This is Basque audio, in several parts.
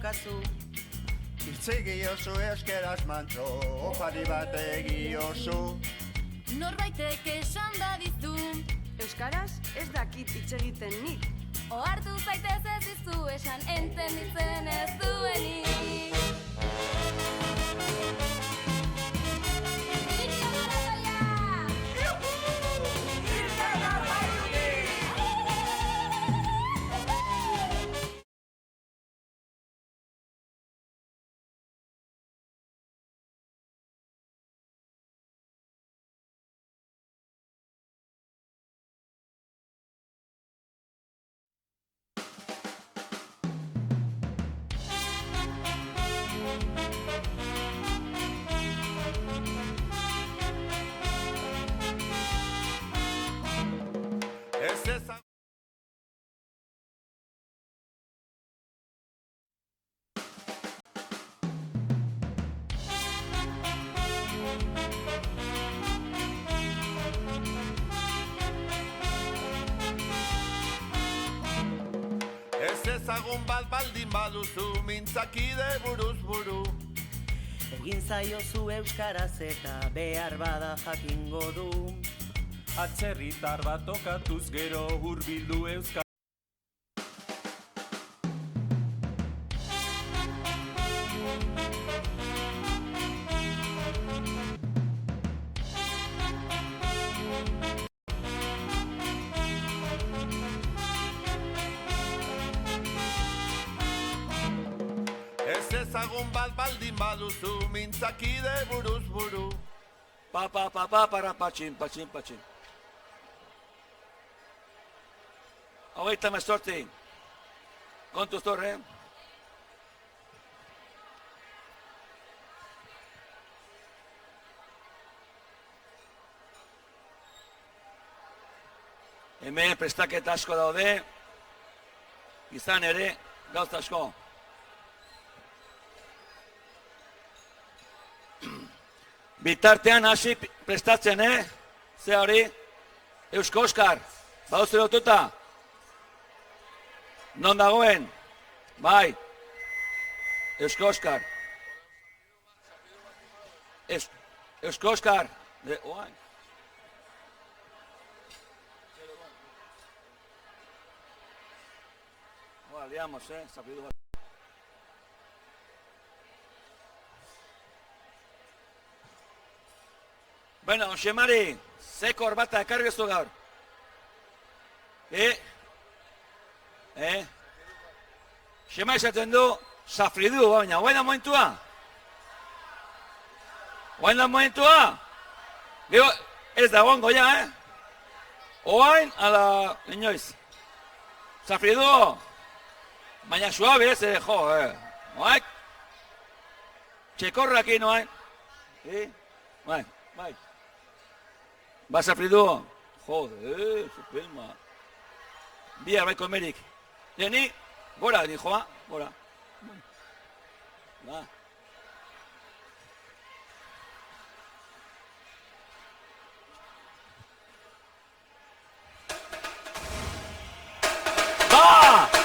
daukazu. Itzegi oso eskeraz mantzo, opari bat egi oso. Norbaitek esan badizu, Euskaraz ez dakit hitz egiten nik. ohartu zaitez ez dizu esan entenditzen ez duenik. Ezagun bat baldin baduzu, mintzakide buruz buru. Egin zaiozu euskaraz eta behar bada jakingo du. Atzerritar bat tokatuz gero hurbildu euskara. Ezagun bat baldin baduzu, mintzakide buruz buru. Para patxin. Hogeita mezortzi. Kontuz torre. Hemen prestaketa asko daude. Izan ere, gauza asko. Bitartean hasi prestatzen, Ze hori? Eusko Oskar, baduzu lotuta? Non dagoen? Bai. Eusko Oskar. Eusko Oskar. Oain. Liamos, zapidu bat. Bueno, Xemari, zekor bata ekargezu gaur. Xema izaten du, zafridu, baina, guain da momentua? Gero, ez da gongo ja, Oain, ala, inoiz. Zafridu, baina suabe ez, Oain, txekorrak inoain. Bai. Vas a Frido. Joder, su pelma. Bihar baiko emerik. Ni, gora, dijoa, gora. Ba. Ba!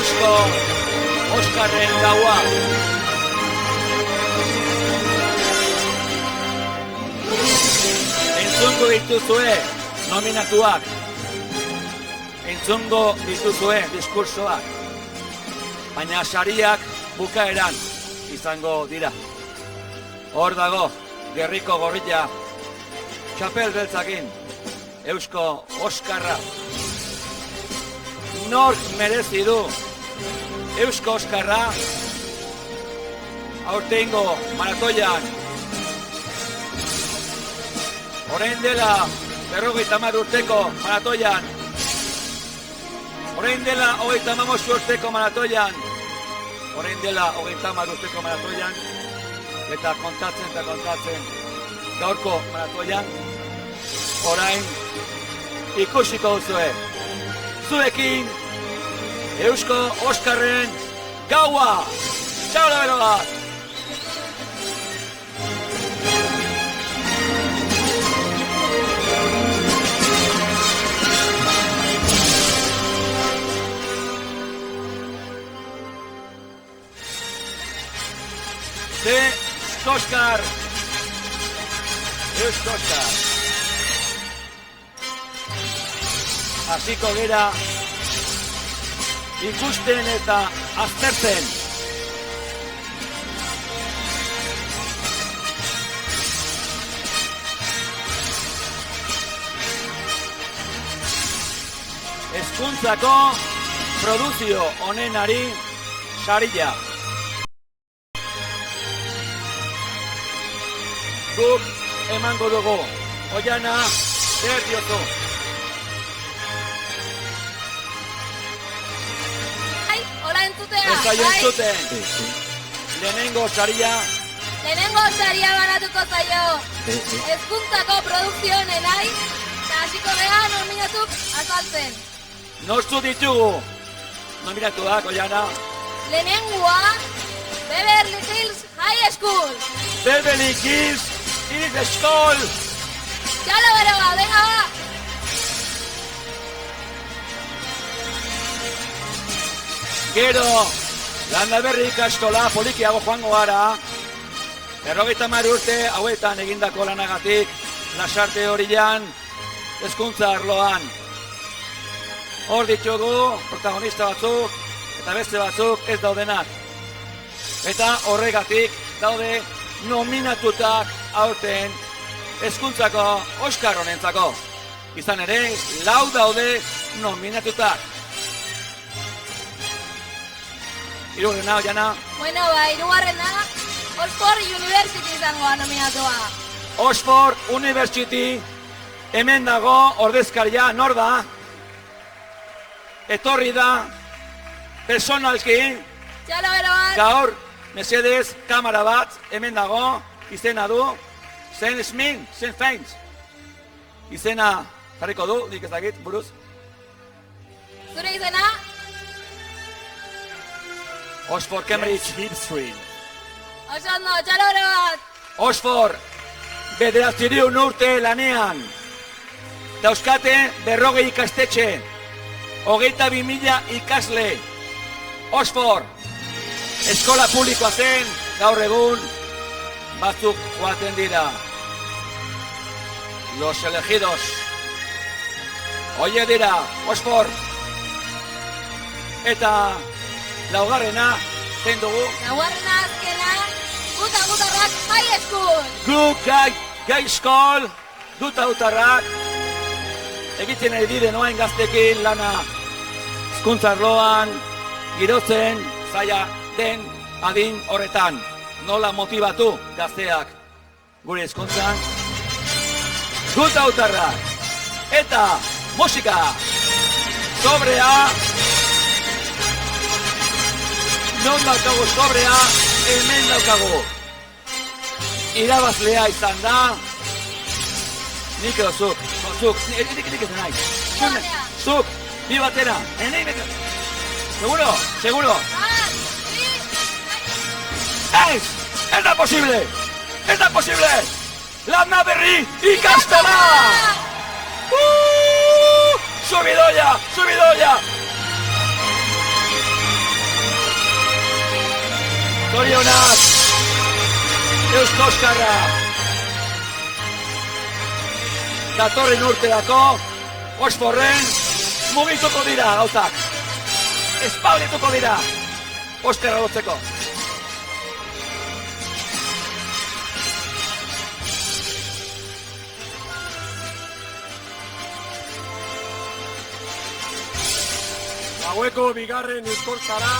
Eusko Oskarren gaua. Entzungo dituzue nominatuak. Entzungo dituzue diskursoak. Baina sariak bukaeran izango dira. Hor dago, gerriko gorrilla, txapel beltzakin, Eusko Oskarra. Nork merezi du Eusko Oskarra aurtengo maratoian. Orain dela 50 urteko maratoian. Orain dela 35 urteko maratoian. Orain dela 30 urteko maratoian. Eta kontatzen gaurko maratoian. Orain ikusiko duzue. Zuekin Eusko Oskarren gaua. Txau labero bat! Oskar! Eusko Oskar! Hasiko gera ikusten eta aztertzen. Hezkuntzako produzio onenari saria. Guk emango dugu. Oiana, zer diozu? Ai, hola entzutea. Ez zaio entzuten. Lehenengo saria banatuko zaio. Hezkuntzako produkzio onenai, eta hasiko gea nominatuk azaltzen. Nortzu ditugu nominatuak, Oiana? Lehenengoa, Beverly Hills High School. Beverly Hills High School. Txalo bero ba, venga ba. Gero, Landaberri ikastola polikiago joango gara. 50 urte hauetan egindako lanagatik, Lasarte Horian, hezkuntza arloan. Hor ditugu protagonista batzuk eta beste batzuk ez daudenak. Eta horregatik daude nominatutak aurten hezkuntzako Oskar honentzako. Izan ere, 4 daude nominatutak. Hirugarrena, Oiana? Bueno, ba, hirugarrena, Oxford University izangoa nominatua. Oxford University, hemen dago ordezkaria, nor da? Etorri da, personalki, Txalo bero bat. gaur, mesedez, kamera bat, hemen dago, izena du, Zen Smith, Zen Fainz. Izena jarriko du, nik ezagit, buruz. Zure izena? Oxford Cambridge. Oso ondo, txalo bero bat. Oxford, 9 urte lanean. Dauzkate 40 ikastetxe. 22.000 ikasle. Oxford, eskola publikoa zen, gaur egun, batzuk joaten dira. Los elegidos. Oie dira, Oxford. Eta laugarrena, zein dugu? Laugarrena azkena, Gutarrak High School. High School, Gutarrak. Egiten ari dire noain gaztekin lana hezkuntza arloan, girotzen, zaila den adin horretan. Nola motibatu gazteak gure hezkuntzan? Gutarrak. Eta musika. Sobrea. Non daukagu sobrea, hemen daukagu. Irabazlea izan da. Nik edo zuk, nik ez nahi. Zuk, bi batera, seguro. Ez da posible, Landaberri ikastola! Subidoia! Zorionak, Eusko Oskarra. Datorren urterako, Oxforren, mugituko dira gauzak. Espaulituko dira, Oskarra lotzeko. Gaueko bigarren eskortzara,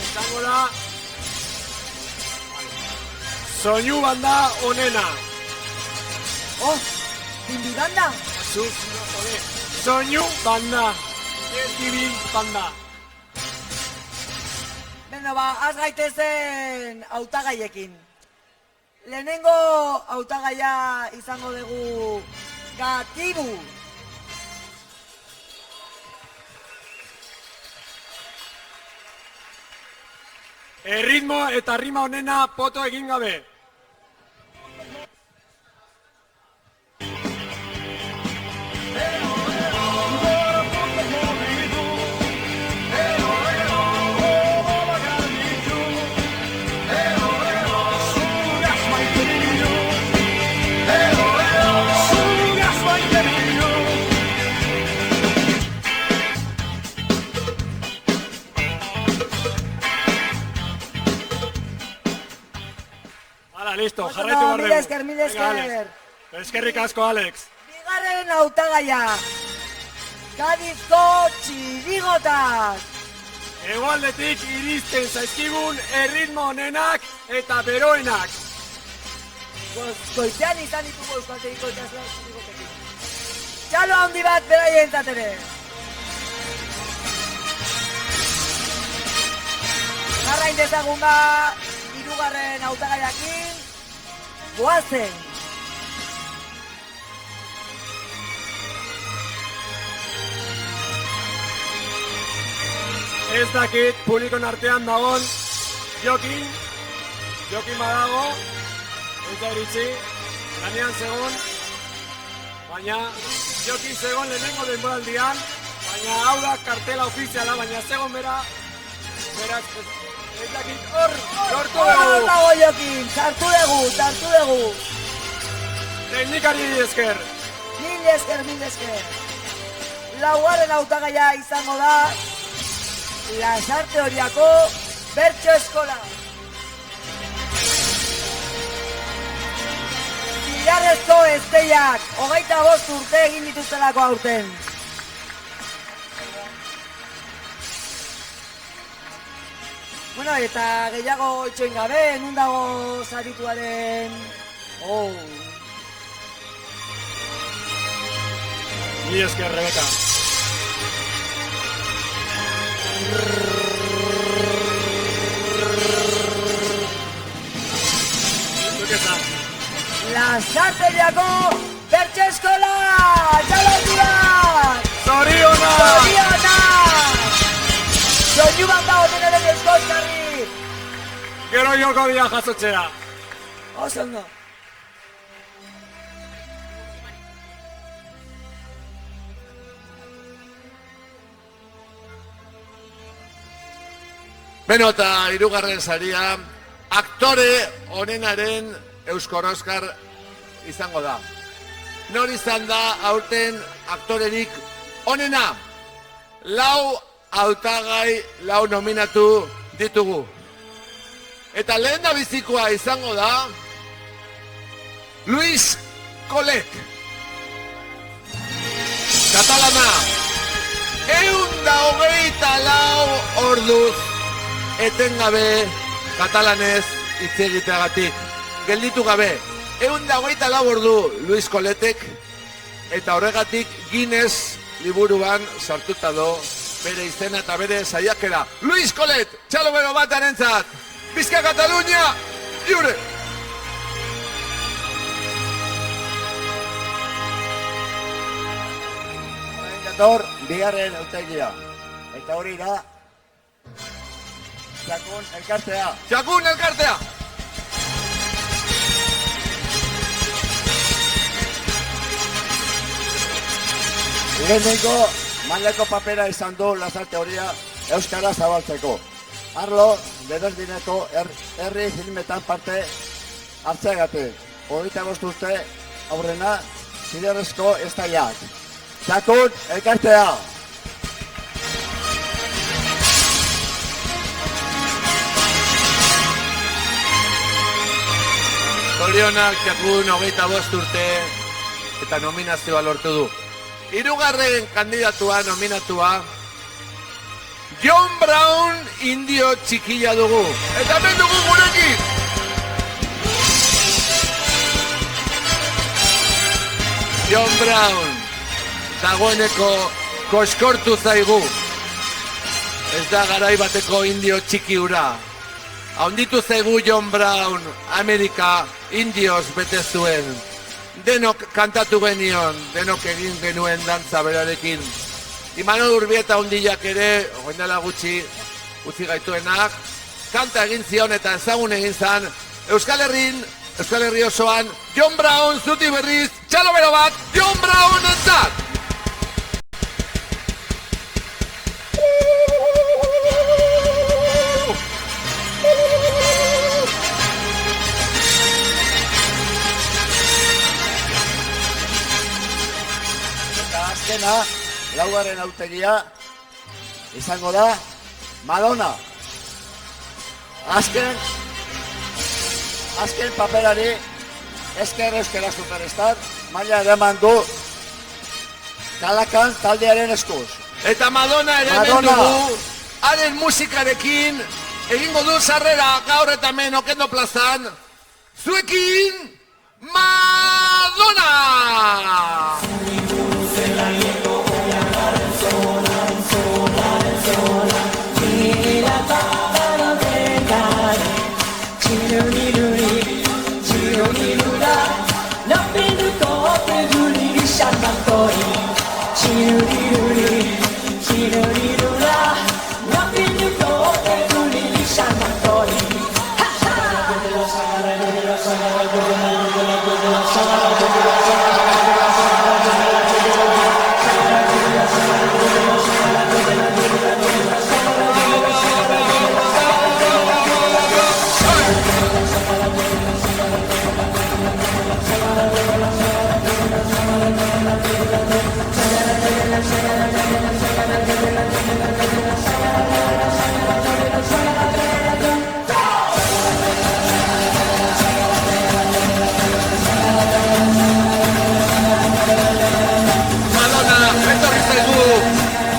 izango da, soinu banda onena. Oh, bimbi banda? Soinu banda, ez dibil banda. Beno, az gaitezen hautagaiekin. Lehenengo hautagaia izango dugu Gatibu. Erritmo eta rima onena poto egin gabe. Listo, jarraitu barregu. Mil esker. Eskerrik asko, Alex. Bigarren hautagaia. Gadizko txirigotak. Hegoaldetik iristen zaizkigun erritmo onenak eta beroenak. Goizean izan ditugu euskaltegiko ikasleak txirigotekin. Txalo handi bat beraientzat ere. Jarrain dezagun ba, hirugarren hautagaiakin. Goazen! Ez dakit publikon artean dagon Jokin badago, ez da iritsi, lanean zegoen, baina Jokin zegoen lehenengo denboraldian, baina hau da kartela ofiziala, baina zegoen beraz, ez dakit hor, lortu dugu! Hor dago Jokin, sartu dugu! Teknikari esker! Mil esker! Laugarren hautagaia izango da Lasarte Oriako Bertso Eskola. Zilarrezko Esteiak, 25 urte egin dituztelako aurten. Bueno, eta gehiago itxoin gabe, nun dago sarituaren... Oh... Mil esker, Rebeka. Lasarteriako Bertso Eskola! Txalotiak! Zorionak! Soinu banda onenaren Eusko Oskarri! Gero joko dia jasotzea. Oso ondo. Beno, eta hirugarren saria, aktore onenaren Euskal Oskar izango da. Nor izan da aurten aktorerik onena? 4 hautagai, 4 nominatu ditugu. Eta lehendabizikoa izango da Luis Colet. Katalana. 124 orduz etengabe katalanez hitz egiteagatik. Gelditu gabe. 124 ordu Luis Coletek eta horregatik Guinness liburuan sartuta do bere izena eta bere saiakera. Luis Colet, txalo bero batarentzat. Bizka Katalunia, jure! Dator, bigarren hautagia. Eta hori da Txakun elkartea. Txakun elkartea! Lehenengo manleko papera izan du Lasarte Horia euskara zabaltzeko. arlo desberdineko herri filmetan parte hartzeagatik. 25 urte aurrena ziderrezko estaiak. Txakun elkartea! Zorionak Txakun 25 urte eta nominazioa lortu du. 3. kandidatua nominatua John Brown indio txikila dugu. Eta hemen dugu gurekin! John Brown dagoeneko koskortu zaigu. Ez da garai bateko indio txiki hura. Haunditu zaigu John Brown, Amerika indioz bete zuen. Denok kantatu genion, denok egin genuen dantza berarekin. Imanol Urbieta hundiak ere, ogendala gutxi, utzi gaituenak, kanta egin zion eta ezagun egin zan, Euskal Herri osoan, John Brown zuti berriz, txalo bero bat, John Brown entzat! Azkena, laugarren hautegia izango da Madonna. Azken paperari euskera superstar maila eman du Kalakan taldearen eskuz. Eta Madonna ere hemen dugu, haren musikarekin egingo du sarrera gaur eta hemen Okendo plazan. Zuekin, Madonna!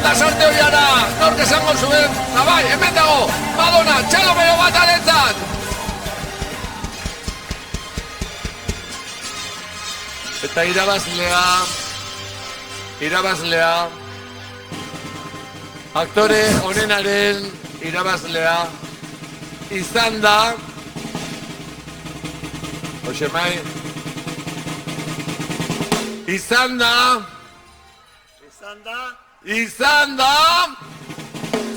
Lasarte horiara, nork esango zuen, bai, hemen dago, Madonna, txalo bero bat arentzat! Eta irabazlea, aktore honenaren irabazlea, izan da, Oxemai, izan da,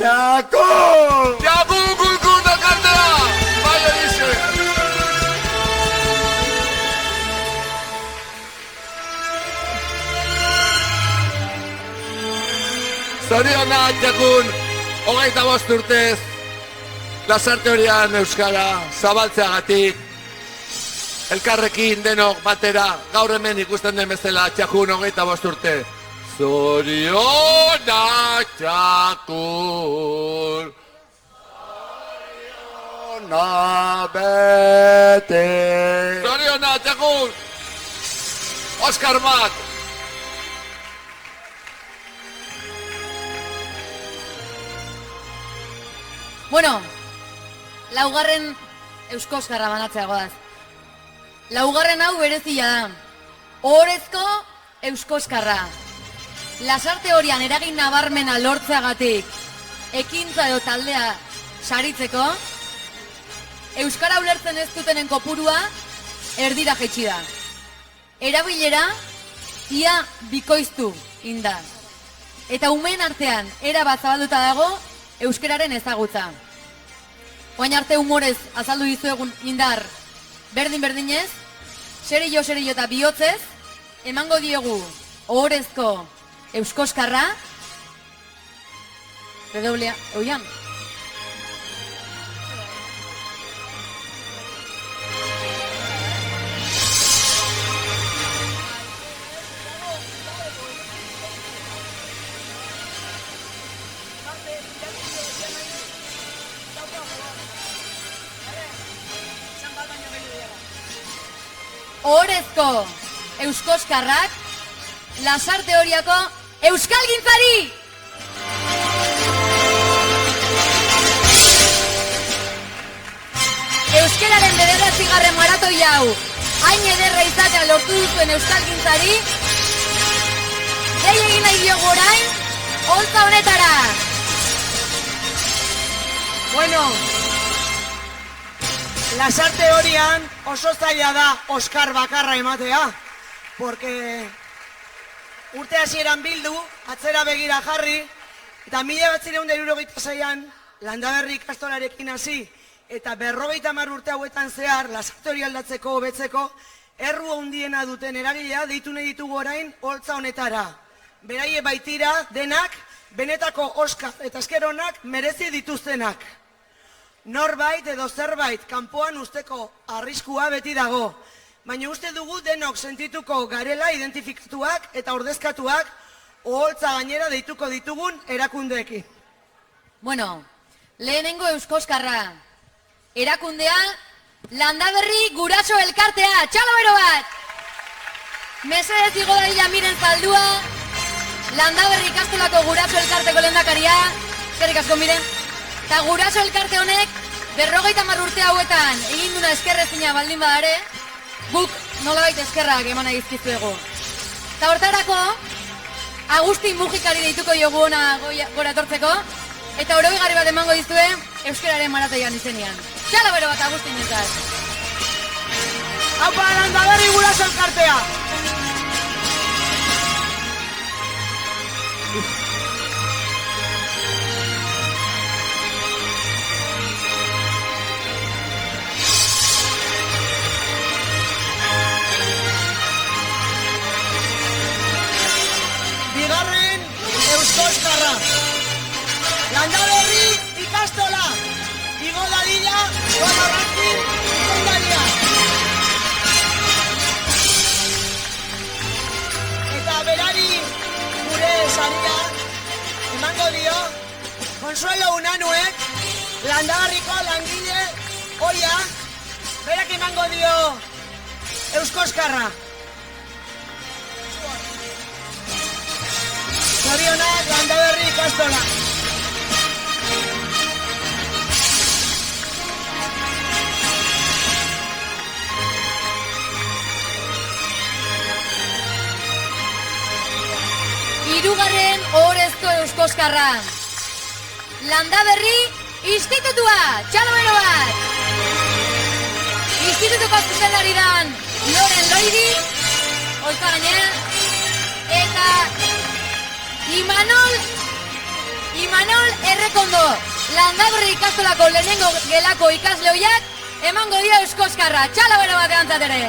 Txakun! Txakun kulkun da kartera! Bai horixe! Zorionak Txakun, 25 urtez, Lasarte horian euskara zabaltzeagatik, elkarrekin denok batera, gaur hemen ikusten den bezala Txakun 25 urte. Zorionak Txakun, Zorionak bete. Zorionak Txakun, Oskar bat. Bueno, laugarren Eusko Oskarra banatzea goaz. Laugarren hau berezia da. Ohorezko Eusko Oskarra. Lasarte horian eragin nabarmena lortzeagatik, ekintza edo taldea saritzeko, euskara ulertzen ez dutenen kopurua erdira jaitsi da. Erabilera ia bikoiztu inda. Eta umeen artean erabat zabalduta dago euskararen ezagutza. Oain arte humorez azaldu dizuegun indar berdin-berdinez, serio eta bihotzez, emango diegu ohorezko Eusko Oskarra, redoblea, oian. ohorezko Euskoskarrak Lasarte Oriako Euskalgintzari! Euskararen 9. maratoi hau hain ederra izatea lortu duzuen Euskalgintzari dei egin nahi diogu orain holtza honetara. Bueno, Lasarte Orian oso zaila da Oskar bakarra ematea, porque urte hasieran bildu, atzera begira jarri, eta 1976an Landaberri ikastolarekin hasi, eta 50 urte hauetan zehar, Lasarte Hori aldatzeko, hobetzeko, erru handiena duten eragilea deitu nahi ditugu orain holtza honetara. Beraie baitira denak, benetako Oskar eta esker onak merezi dituztenak. Norbait edo zerbait kanpoan usteko arriskua beti dago, baina uste dugu denok sentituko garela identifikatuak eta ordezkatuak oholtza gainera deituko ditugun erakundeekin. Bueno, lehenengo Euskoskarra. Erakundea, Landaberri Guraso Elkartea, txalo bero bat! Mesedez igo dadila miren zaldua, Landaberri ikastolako Guraso Elkarteko lehendakaria, eskerrik asko miren, eta Guraso Elkarte honek 50 urte hauetan egin duna eskerrezina baldin badare, guk nolabait eskerrak eman nahi dizkizuegu. Eta hortarako, Agustin Mujikari deituko jogu ona gora etortzeko, eta oroigarri bat emango dizue euskararen maratoian izenean. Txalo bero bat Agustin entzat. Haupa, Landaberri Guraso Elkartea! Bigarren Euskoskarra. Landaberri ikastola. Igo dadila, Guamarrankin, izendaria. Eta berari gure saria emango dio Consuelo Unanuek, Landaberriko langile ohia, berak emango dio Euskoskarra. Zorionak Landaberri ikastola. Hirugarren ohorezko Euskoskarra. Landaberri Institutua, txalo bero bat! Institutuko zuzendari dan Loren Loidi, holtza gainera, eta Imanol Errekondo, Landaberri ikastolako lehenengo gelako ikasle hoiak, emango dio Euskoskarra, txalo bero bat egantzat ere.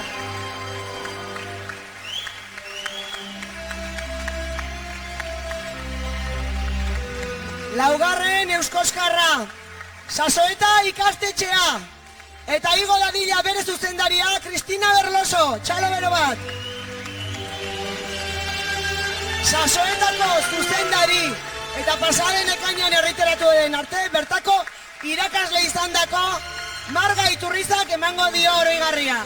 Laugarren Euskoskarra, Sasoeta ikastetxea, eta igo dadila bere zuzendaria Cristina Berloso, txalo bero bat. Sasoetako zuzendari, eta pasaden ekainan erriteratu den arte, bertako irakasle izandako Marga Iturrizak emango dio oroigarria.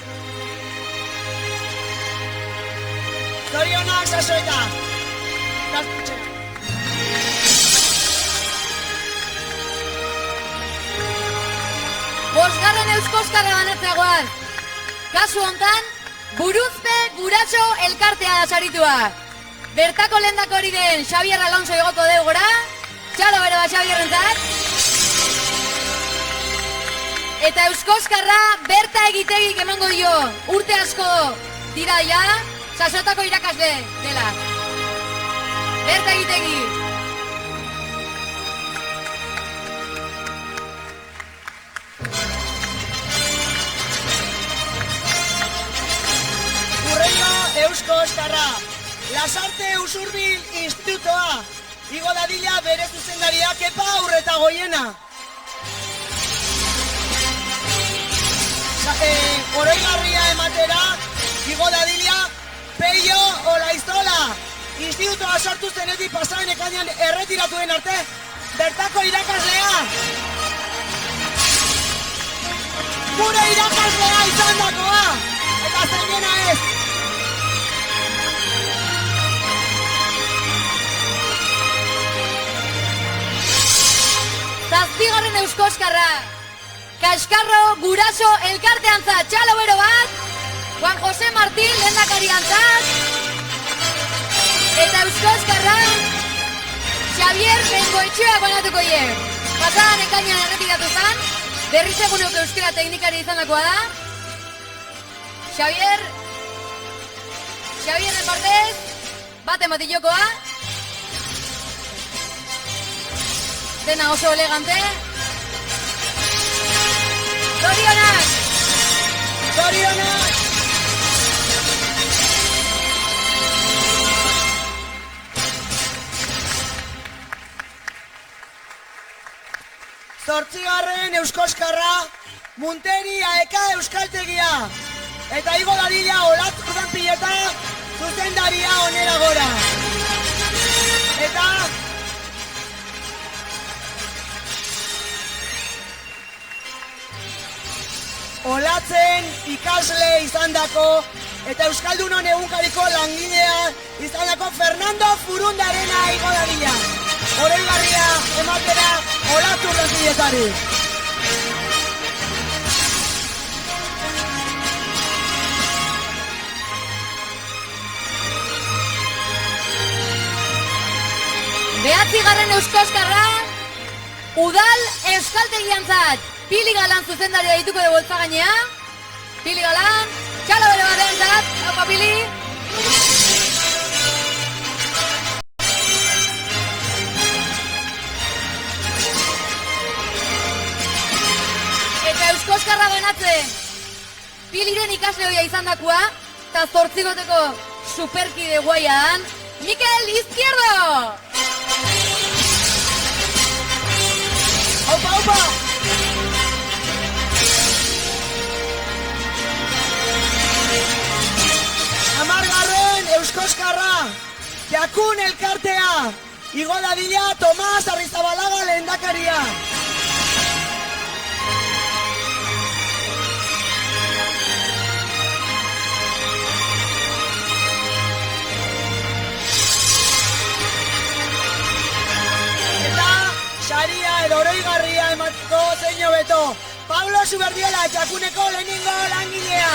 Zorionak Sasoeta, ikastetxea. Bosgarren Euskoskarra banatzeagoaz. Kasu hontan, Buruzpe Guraso Elkartea da saritua. Bertako lehendakari den Xabier Alonso igoko deu gora. Txalo bero bat Xabierrentzat. Eta Euskoskarra Berta Egitegik emango dio. Urte asko dira ja, Sasoetako irakasle dela. Berta Egitegi. Euskoskarra, Lasarte Usurbil Institutoa, igo dadila bere zuzendaria Kepa Urretagoiena. Oroigarria ematera, igo dadila Peio Olaizola, institutoa sortu zenetik pasaren ekainan erretiratuen arte, bertako irakaslea. Gure irakaslea izan dakoa. eta zainena ez. Zazpigarren Euskoskarra. Kaskarro Guraso elkarteantzat txalo bero bat. Juan Jose Martín lehendakariantzat. Eta Euskoskarra Xavier Bengoetxeak banatuko ie. Pasadan ekainan erretiratu zan. Berriz eguneko euskera teknikari izandakoa da. Xavierren partez, bat ematillokoa. Dena oso elegante. Zorionak! Zorionak! Zortzigarren Euskoskarra, Munteri Aeka Euskaltegia. Eta igo dadila Olatz Urdanpileta zuzendaria onera gora. Eta Olatzen ikasle izandako eta Euskaldunon egunkariko langilea izandako Fernando Furundarena igo dadila. Oroigarria ematera Olatz Urdanpiletari. Behatzigarren Euskoskarra, Udal Euskaltegiantzat. Pili Galan zuzendaria dituko dugu eltzagainea. Pili Galan, txalo bere bateantzat, haupa Pili. Eta Euskoskarra banatzen, Piliren ikasle hoia izandakoa, eta zortzigoteko superkide guaian, Mikel Izquierdo! Aupa, aupa! Amargarren Euskoskarra, Jakun elkartea, igo dadila Tomas Arrizabalaga lehendakaria. Saria edo oroigarria ematiko zein hobeto. Pablo Suberdiola, Jakuneko lehenengo langilea.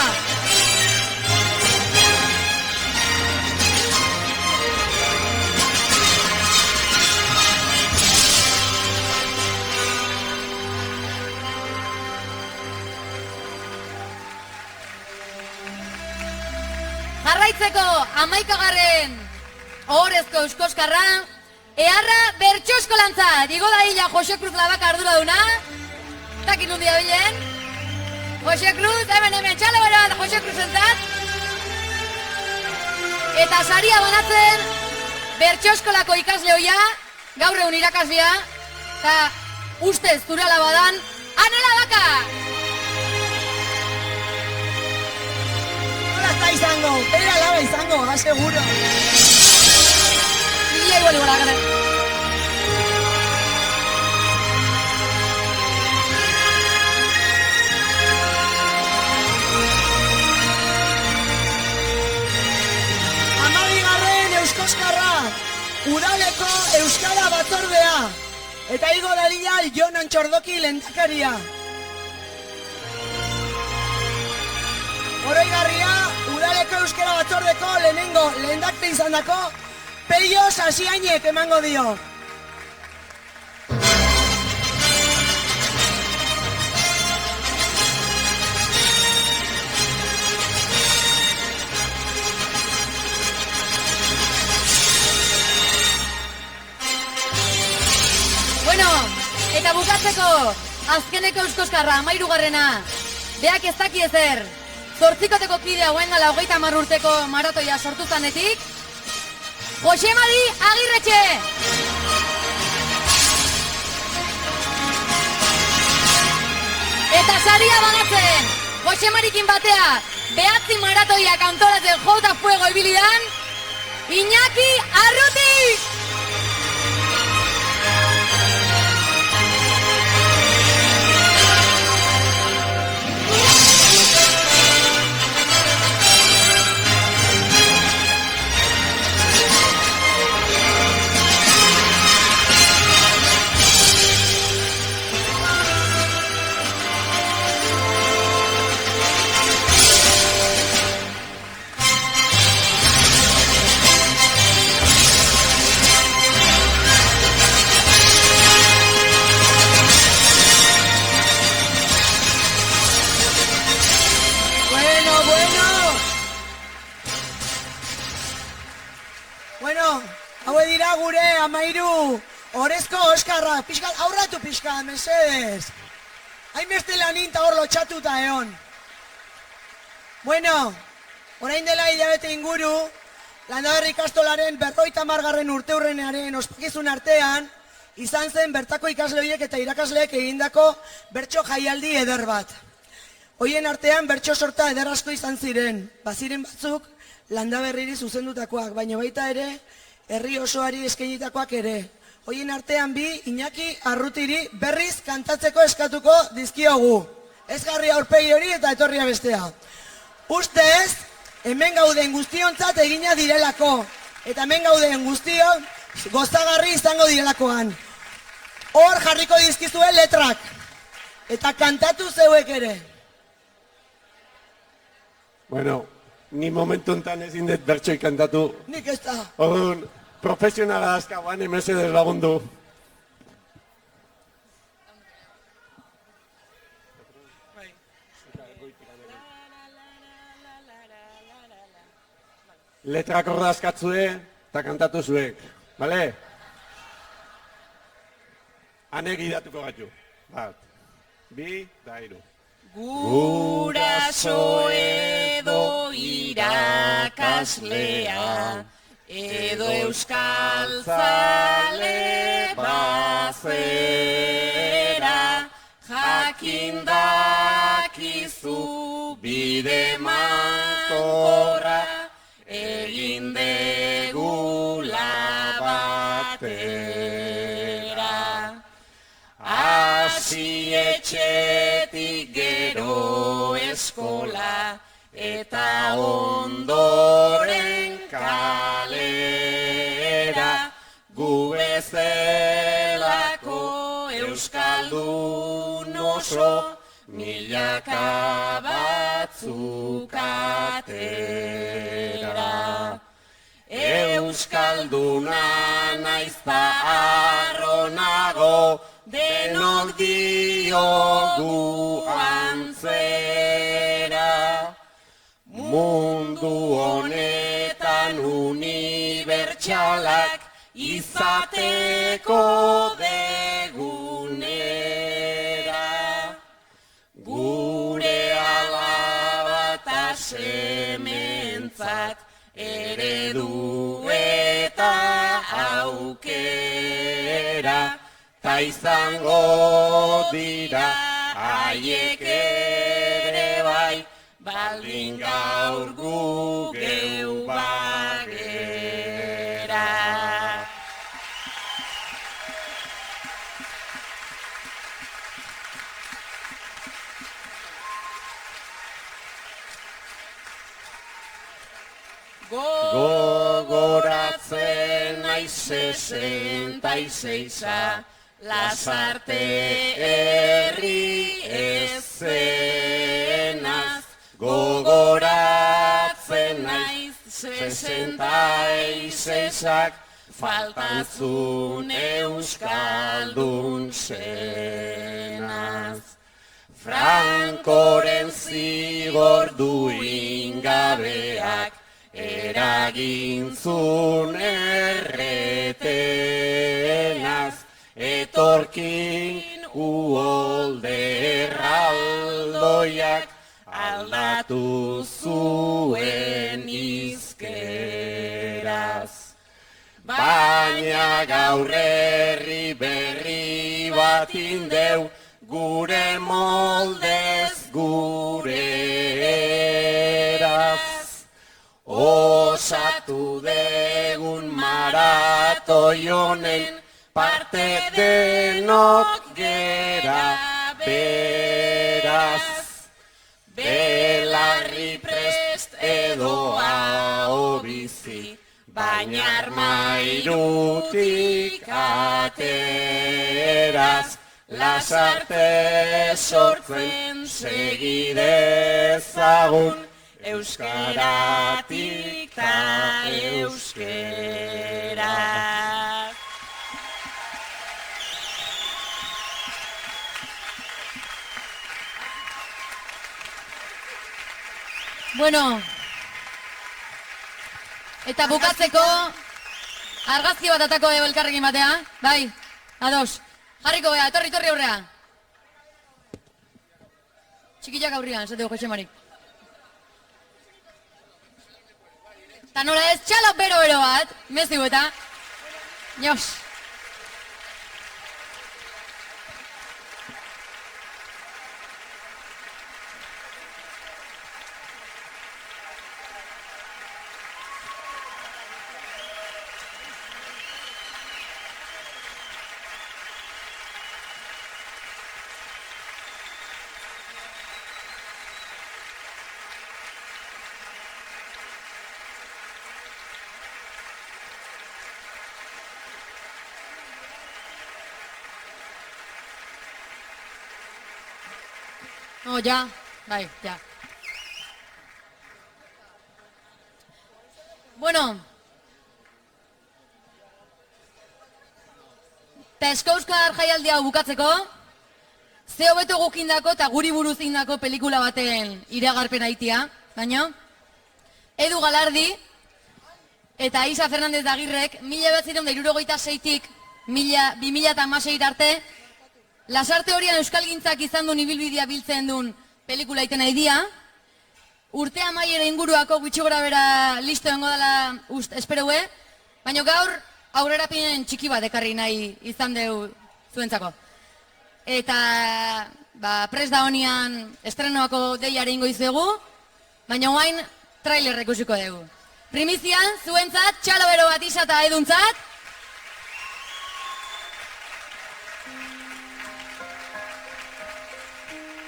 Jarraitzeko 11. Ohorezko Euskoskarra, Eharra Bertxoskolantzat, igo da hila Jose Cruz Labaka arduraduna. Takin nundi abilen. Jose Cruz, hemen, txalo bera bat Jose Cruz entzat. Eta saria banatzen, Bertxoskolako ikasle hoia, gaur egun irakaslea, eta ustez zurala badan, Anela Baka! Nola está izango, bera laba izango, aseguro. Igual gara. Amabigarren Euskoskarra, Udaleko Euskara Batzordea. Eta igo dadila Jon Antxordoki lehendakaria. Oroigarria, Udaleko Euskara Batzordeko lehenengo lehendakte izandako Peio Sasiainek emango dio. Bueno, eta bukatzeko, azkeneko Euskoskarra, 13. Beak ez daki ezer. Zortzikoteko kidea guen gala 30 urteko maratoia sortu zanetik, Jose Mari Agirretxe! Eta saria banatzen, Jose Marikin batea, 9 maratoiak antolatzen jota fuego ibilidan, Iñaki Arruti! Orezko Oskarra, pixkat, aurratu pixkat, mesedez. Hainbeste lanin eta hor lotxatuta egon. Bueno, orain dela hilabete inguru, Landaberri ikastolaren 50. urteurrenearen ospakizun artean, izan zen bertako ikasle horiek eta irakasleek egindako bertso jaialdi eder bat. Hoien artean bertso sorta eder asko izan ziren, baziren batzuk Landaberriri zuzendutakoak, baina baita ere, herri osoari eskainitakoak ere. Hoien artean bi, Iñaki Arrutiri berriz kantatzeko eskatuko dizkiogu. Ez jarri aurpegi hori eta etorria bestea. Ustez, hemen gauden guztiontzat egina direlako. Eta hemen gauden guztion gozagarri izango direlakoan. Hor jarriko dizkizuen letrak. Eta kantatu zeuek ere. Bueno, ni momentu enten ezin dut bertxoi kantatu. Nik ez da. Orduan, profesionala azkagoan emesedez lagundu. Letrak horra askatzue eta kantatu zuek, bale? Hane gidatuko gatu. Bat, bi, da hiru. Guraso edo irakaslea, edo euskal zale bazera, jakin dakizu bide mankorra, egin degula batera. Hasi etxetik gero eskola, eta ondoren kalera, gu bezalako euskaldun oso, milaka batzuk atera. Euskalduna naiz ta arronago, denok diogu antzera. Mundu honetan unibertsalak izateko degunera. Gure alaba eta sementzat eredu eta aukera, ta izango dira haiek ere bai, baldin gaur gu geu bagera. Gogoratzen naiz 66a, Lasarte herri ezenaz. Gogoratzen naiz 66ak, faltan zun euskaldun zenaz. Frankoren zigordu ingabeak, eragintzun erretenaz, etorkin uholde erraldoiak, aldatu zuen izkeraz. Baina gaur herri berri bat indeu, gure moldez gure eraz. Osatu degun maratoi honen, parte denok gera beraz. Belarri prest edo hau bizi, baina armairutik ateraz. Lasarte sortzen segidezagun, euskaratik ta euskeraz. Bueno, eta bukatzeko argazki bat atako elkarrekin batea, bai? Ados. Jarriko bea, etorri aurrea. Txikillak aurrian, esateko Josemarik. Eta nola ez, txalo bero bat, mezu eta. Jos. No, ja, bai, ja. Bueno. Eta Euskar jaialdia bukatzeko, ze hobeto gukindako eta guri buruz indako pelikula baten iragarpen aitia, baina, Edu Galardi eta Isa Fernandez Dagirrek 1976-tik 2016 arte, Lasarte horian euskalgintzak izan duen ibilbidea biltzen duen pelikula iten nahi dia. Urte amaiera inguruako gutxi gora bera listo dengo dela espereue, baina gaur aurrerapinen txiki bat ekarri nahi izan deu zuentzako. Eta prest da honian estrenoako deiare ingo izuegu, baina oain trailerrek ikusiko dugu. Primizian, zuentzat, txalo bero bat isa eta eduntzat.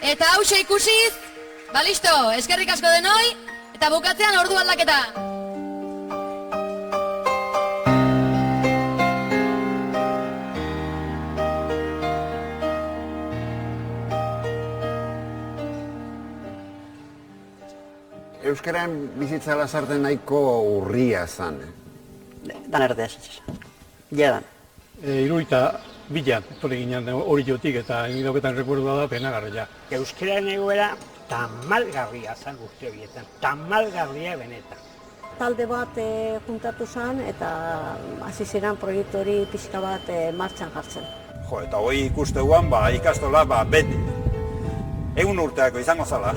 Eta hause ikusiz, listo, eskerrik asko denoi, eta bukatzean ordu aldaketa. Euskaran bizitza Lasarten nahiko urria zan. Dan erdez, jadan. Iruita bilan, etorri ginen hori jotik eta dauketan rekuerdua da penagarria. Euskaren egoera tamalgarria zan guzti horietan, tamalgarria benetan. Talde bat juntatu zen eta hasi ziren proiektu hori pixka bat martxan jartzen. Jo, eta hori ikusteguan ikastola beti. 100 urteako izango zala.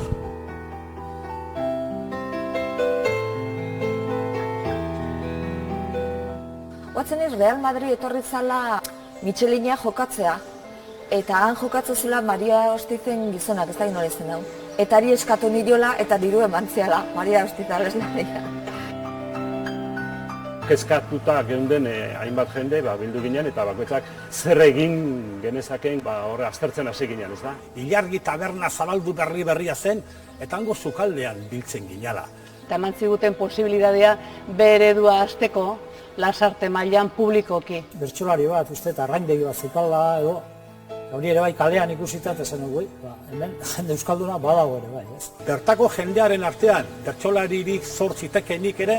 Oatzen ez Real Madrid etorri zala Michelina jokatzea, eta han jokatzen zela Maria Ostizen gizonak, ez da inola izen hau. Eta ari eskatu nidiola eta diru eman ziala, Maria Ostizan leslania. Kezkatuta geunden hainbat jende bildu ginen eta bakoitzak zer egin genezakeen horre aztertzen hasi ginen, ez da? Ilargi taberna zabaldu berria zen, eta hango sukaldean biltzen ginala. Eta eman ziguten posibilitatea beredua hasteko Lasarte mailan publikoki. Bertsolari bat, uste, eta arraindegi bat zukala, edo, hori ere bai kalean ikusita, eta zen dugu, hemen jende euskalduna badago ere bai, ez? Bertako jendearen artean, bertsolaririk zortzitekenik ere,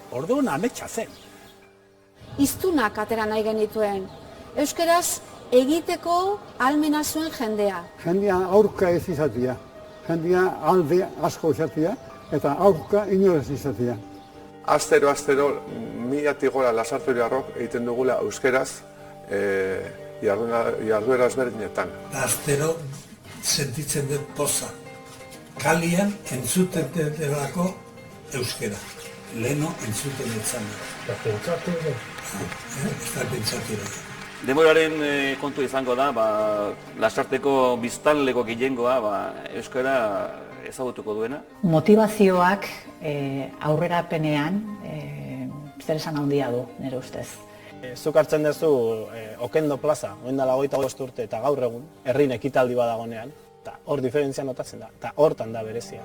orduan ametsa zen. Hiztunak atera nahi genituen, euskeraz egiteko ahalmena zuen jendea. Jendea aurka ez izatea, jendea alde asko izatea, eta aurka inoraz izatea. Astero, milatik gora Lasarte horiarrok egiten dugula euskeraz jarduera ezberdinetan. Astero sentitzen dut poza. Kalian entzuten delako euskera. Leno entzuten etzan. Eta pentsatu ere. Eta pentsatu ere. Demoraren kontu izango da, Lasarteko biztanleko gehiengoa euskara ezagutuko duena. Motivazioak aurrerapenean zer esan handia du, nire ustez. Zuk hartzen duzu Okendo plaza, oindala 25 urte eta gaur egun, herrin ekitaldi badagonean, eta hor diferentzia notatzen da, eta hortan da berezia.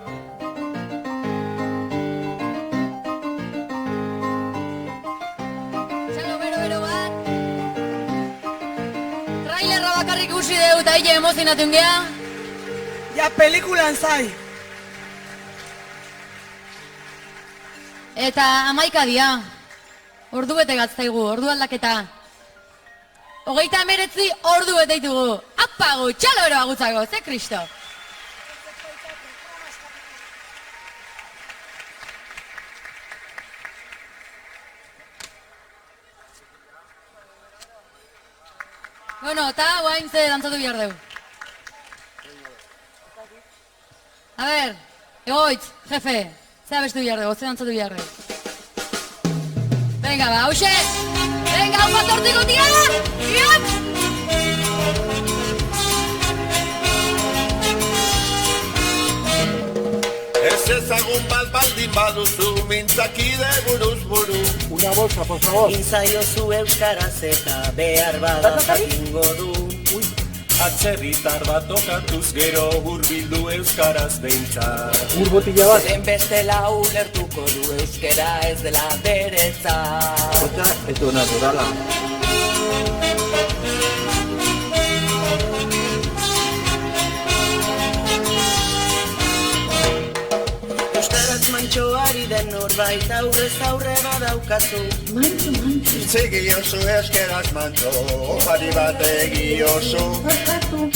Txalo bero bat. Trailerra bakarrik ikusi dugu eta hile emozionatun geha. Ja pelikulan zai. Eta 11 dia. Ordu bete gatzaigu, ordu aldaketa. 39 ordu bete ditugu. Apago, txalo bero agutzako, ze kristo. Bueno, eta guain ze dantzatu behar dugu. A ver, egoitz, jefe, ze abestu behar dugu, ze dantzatu behar dugu. Venga, ba, hauxe! Venga, hau bat hortiko tira! Iot! Ez ezagun bat baldin baduzu, mintzakide buruz buru. Una bolsa, por favor. Inzaiozu euskaraz eta behar bada jakingo du. Atzerritar bat okatuz gero hurbildu euskaraz behintzat. Botila bat. Zeren bestela ulertuko du euskera ez dela beretzat. Ota, ez du naturala. Euskaraz mantxoari den norbait aurrez aurre badaukazu. Mantxo. Itzegi oso euskaraz mantxo, opari bat egioso.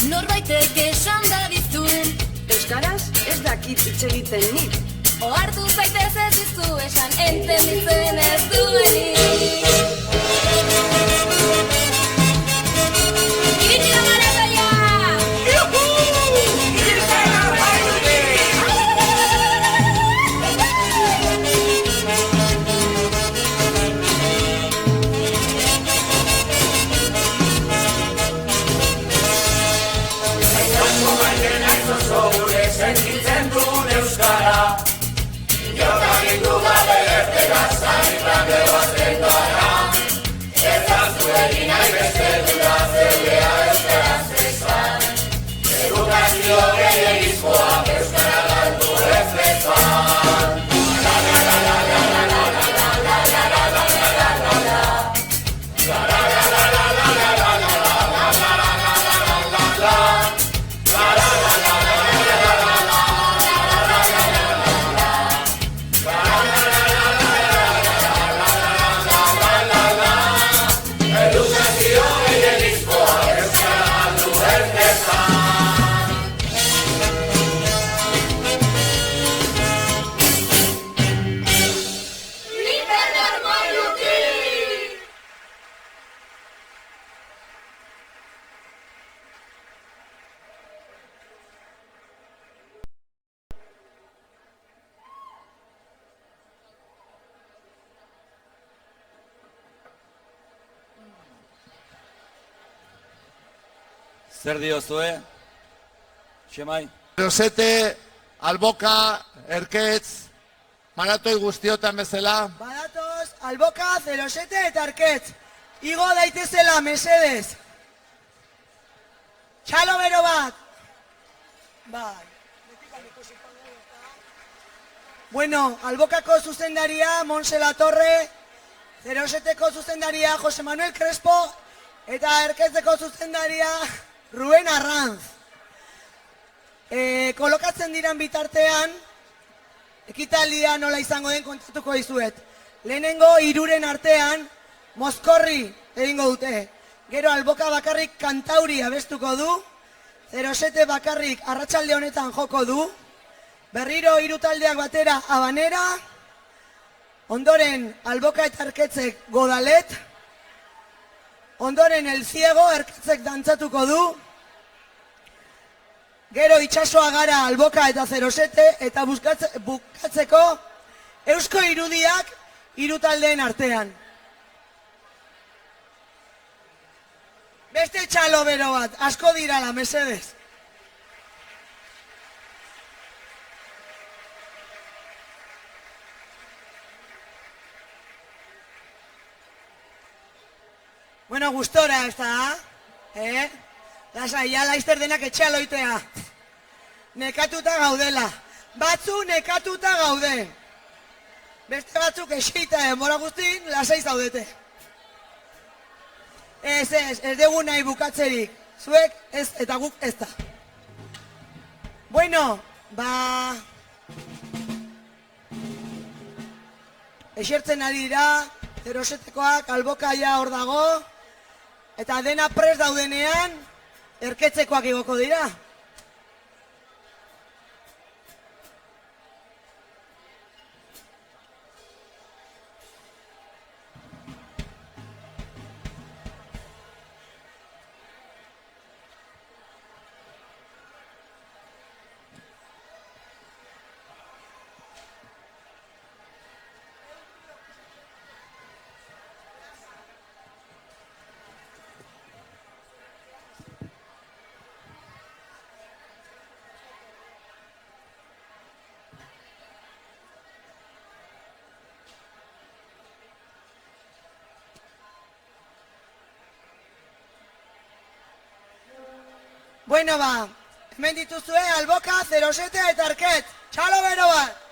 Norbaitek esan da dizun, euskaraz ez dakit hitz egiten nik. Ohartu zaitez ez dizu esan, entenditzen ez duenik. Iritsi da maratoia! Juhu! Irtena bairudi! Sentitzen duen euskara, inorkagin du gabe ertegaz, zanitran debazen gara. Ez aztu egin nahi beste duda, zeudea euskaraz ezan. Edukazio gehiagizkoak euskara galdu ez bezan. Zer diozue? Xemai? Rosete, Alboka, Erketz, maratoi guztiotan bezala. Badatoz, Alboka, Zerosete eta Erketz. Igo daitezela, mesedez. Txalo bero bat. Bai. Bueno, Albokako zuzendaria, Monse Latorre, Zeroseteko zuzendaria, Jose Manuel Crespo, eta Erketzeko zuzendaria, Ruen Arranz. Kolokatzen diran bitartean, ekitaldia nola izango den kontatuko dizuet. Lehenengo 3 artean, Mozkorri egingo dute. Gero Alboka bakarrik kantauri abestuko du, Zerosete bakarrik arratsalde honetan joko du, berriro 3 taldeak batera habanera, ondoren Alboka eta Erketzek godalet, ondoren El Ciego Erketzek dantzatuko du, gero itxasoa gara Alboka eta Zerosete, eta bukatzeko eusko irudiak 3 taldeen artean. Beste txalo bero bat, asko dirala, mesedez. Bueno, gustora, ez da? Lasa, ya laizter denak etxaloitea. Nekatuta gaudela. Batzu nekatuta gaude. Beste batzuk esita, denbora guztin, lasai zaudete. Ez dugu nahi bukatzerik. Zuek ez eta guk ez da. Bueno, esertzen ari dira, Zerosetekoak, Albokaia hor dago, eta dena prest daudenean, Erketzekoak igoko dira. Bueno ba, hemen dituzue Alboka, 07 eta Arket. Txalo bero bat!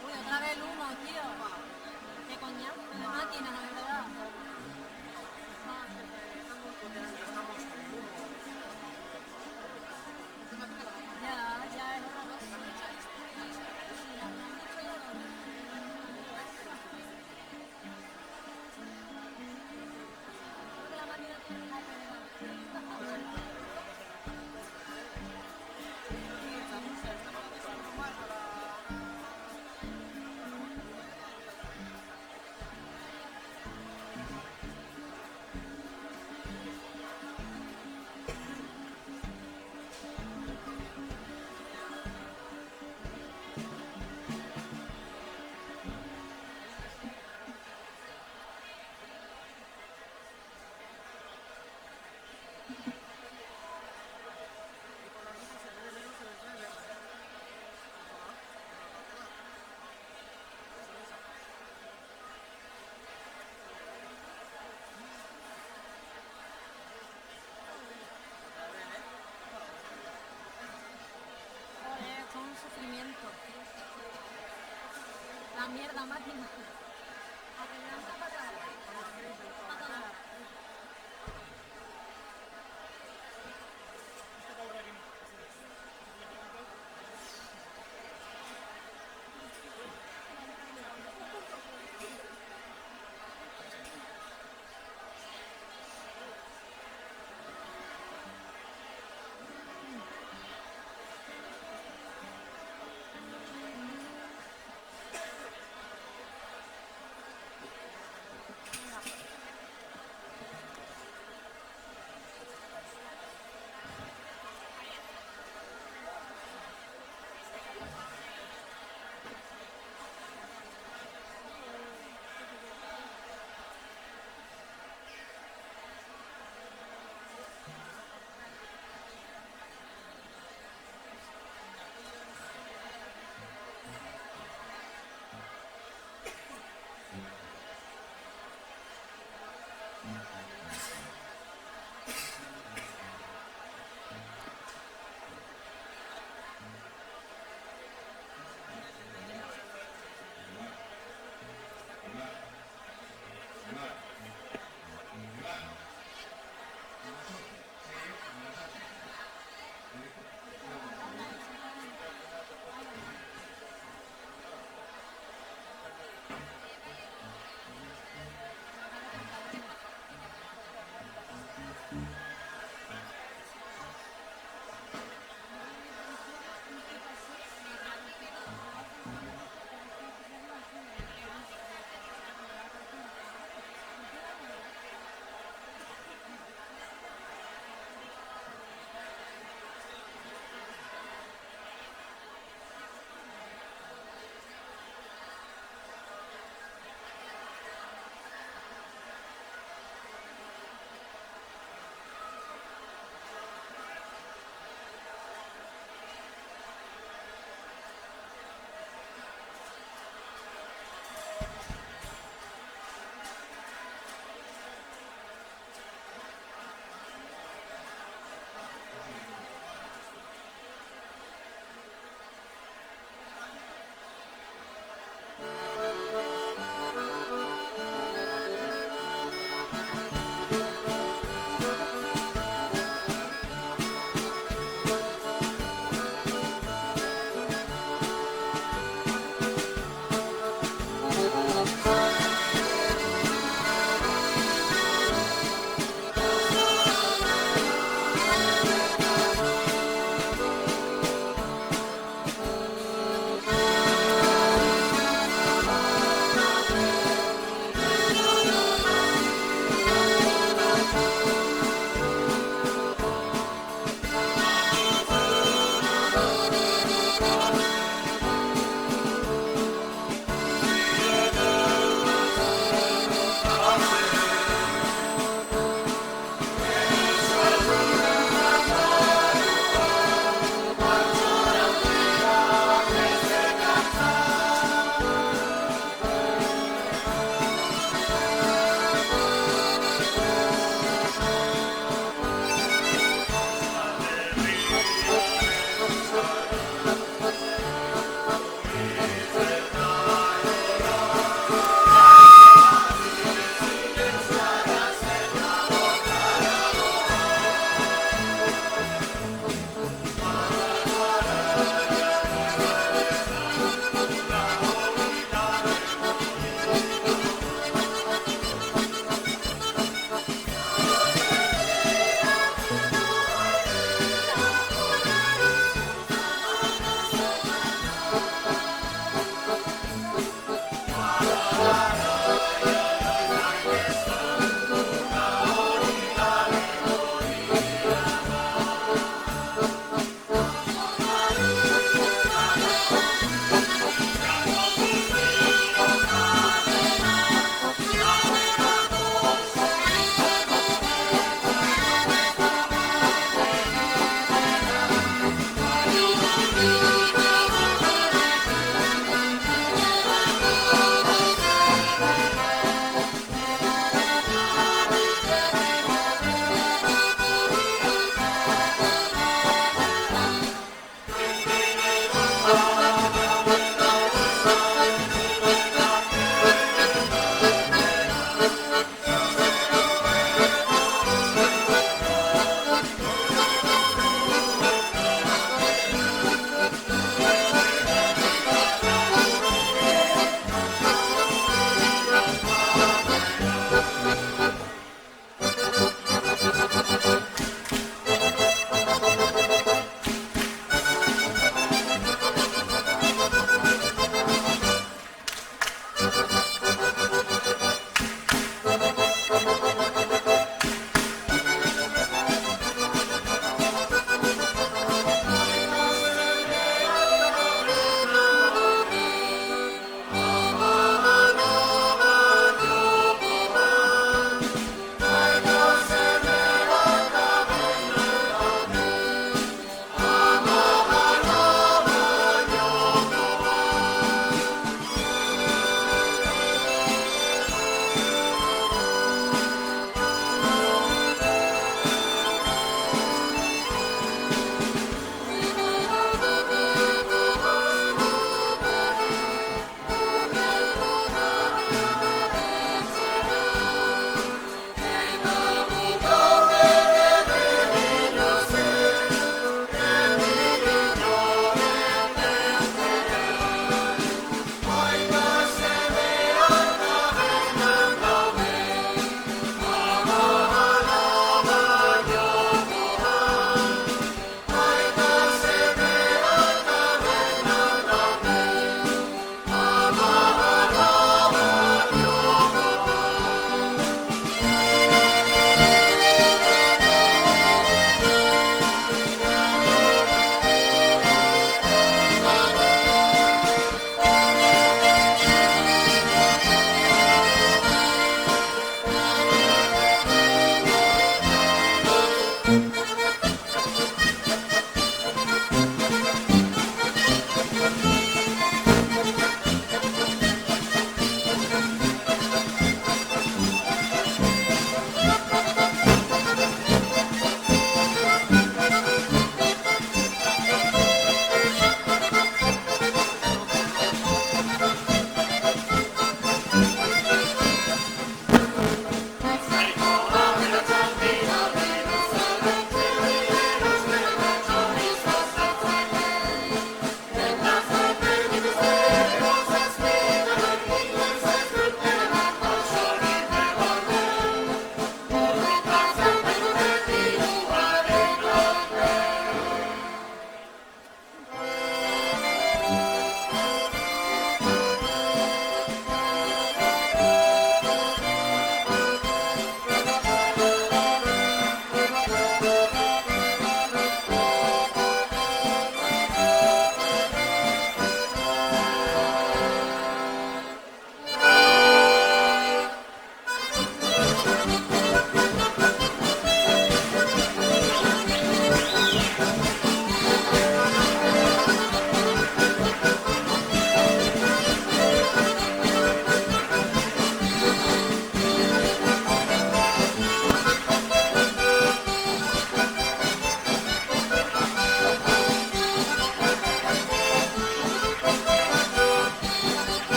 Uy, otra vez el humo, tío. ¿Qué coñazo de máquina, la verdad? Ya, es horroroso. Creo que la máquina tiene un Joder, esto es un sufrimiento. La mierda máquina. A que me dan patada.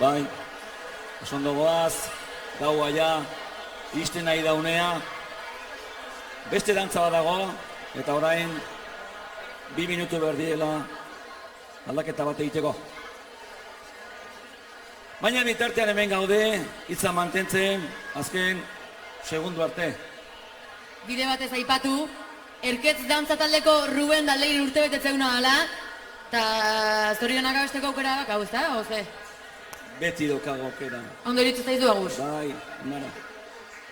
Bai, osondo goaz, gaua ja, isten nahi daunea. Beste dantza bat dago, eta orain 2 minutu behar diela aldaketa bat egiteko. Baina bitartean hemen gaude, hitza mantentzen, azken segundu arte. Bide batez aipatu, Erketz dantza taldeko Ruben Daldeiri urte betetzeuna gala, eta zorionak abesteko aukera gau, ez da, oze? Beti dokago aukera. Ondo iritzu zaizu agus? Bai, mara.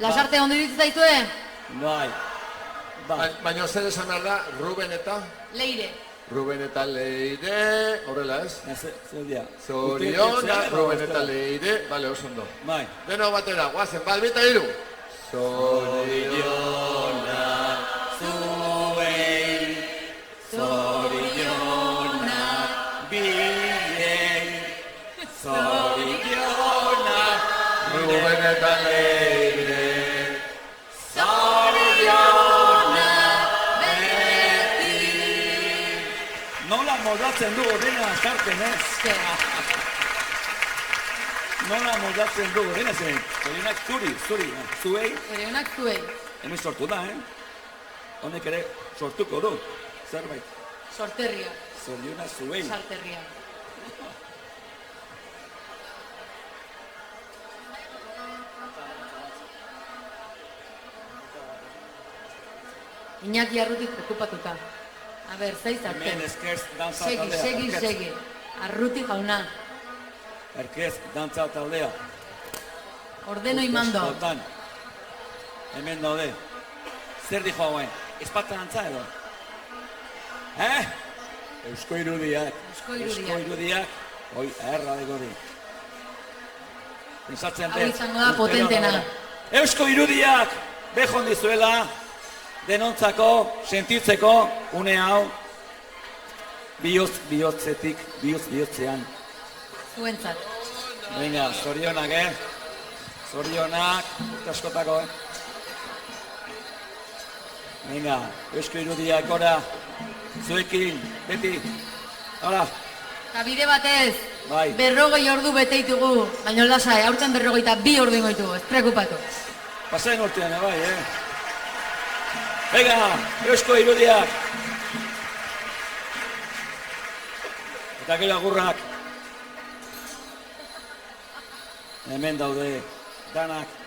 Lasarte ondo iritzu zaizue? Bai. Baina zer esan behar da, Ruben eta? Leire. Ruben eta Leire, horrela ez? Zerdia. Zorionak, Ruben eta Leire, bale, oso ondo. Bai. Deno batera, guazen, bat, bita hiru. Zorionak zuei, zorionak biei, zorionak Ruben eta Leire, zorionak beti. Nola moldatzen dugu dena azarten, ez? Nola moldatzen dugu dena zen? Zorionak zuri, zuei. Zorionak zuei. Hemen sortu da, Honek ere sortuko du, zerbait. Sorterria. Zorionak zuei. Sarterria. Iñaki Arrutik preocupatuta. A ber, zaiz arte. Hemen eskerz dantza taldea. Segi. Arruti jauna. Erkez dantza taldea. Ordeno y mando. Otan. Hemen daude. Zer dijo hauen? Espata dantza edo? Eusko irudiak. Eusko irudiak. Hoi, erra degori. Pensatzen Hau izango da potentena. Eusko irudiak! Behon dizuela, denontzako, sentitzeko, une hau, bihotzean. Zuentzat. Venga, zorionak, Zorionak, askotako, Venga, eusko irudiak gora, zuekin, beti, hala. Eta bide batez, Bai. 40 ordu beteitugu, baina lasai, aurten 42 ordu ingoitugu, ez preokupatu. Pasain urtean, bai, Venga, eusko irudiak. Eta gero agurrak. Hemen daude, danak.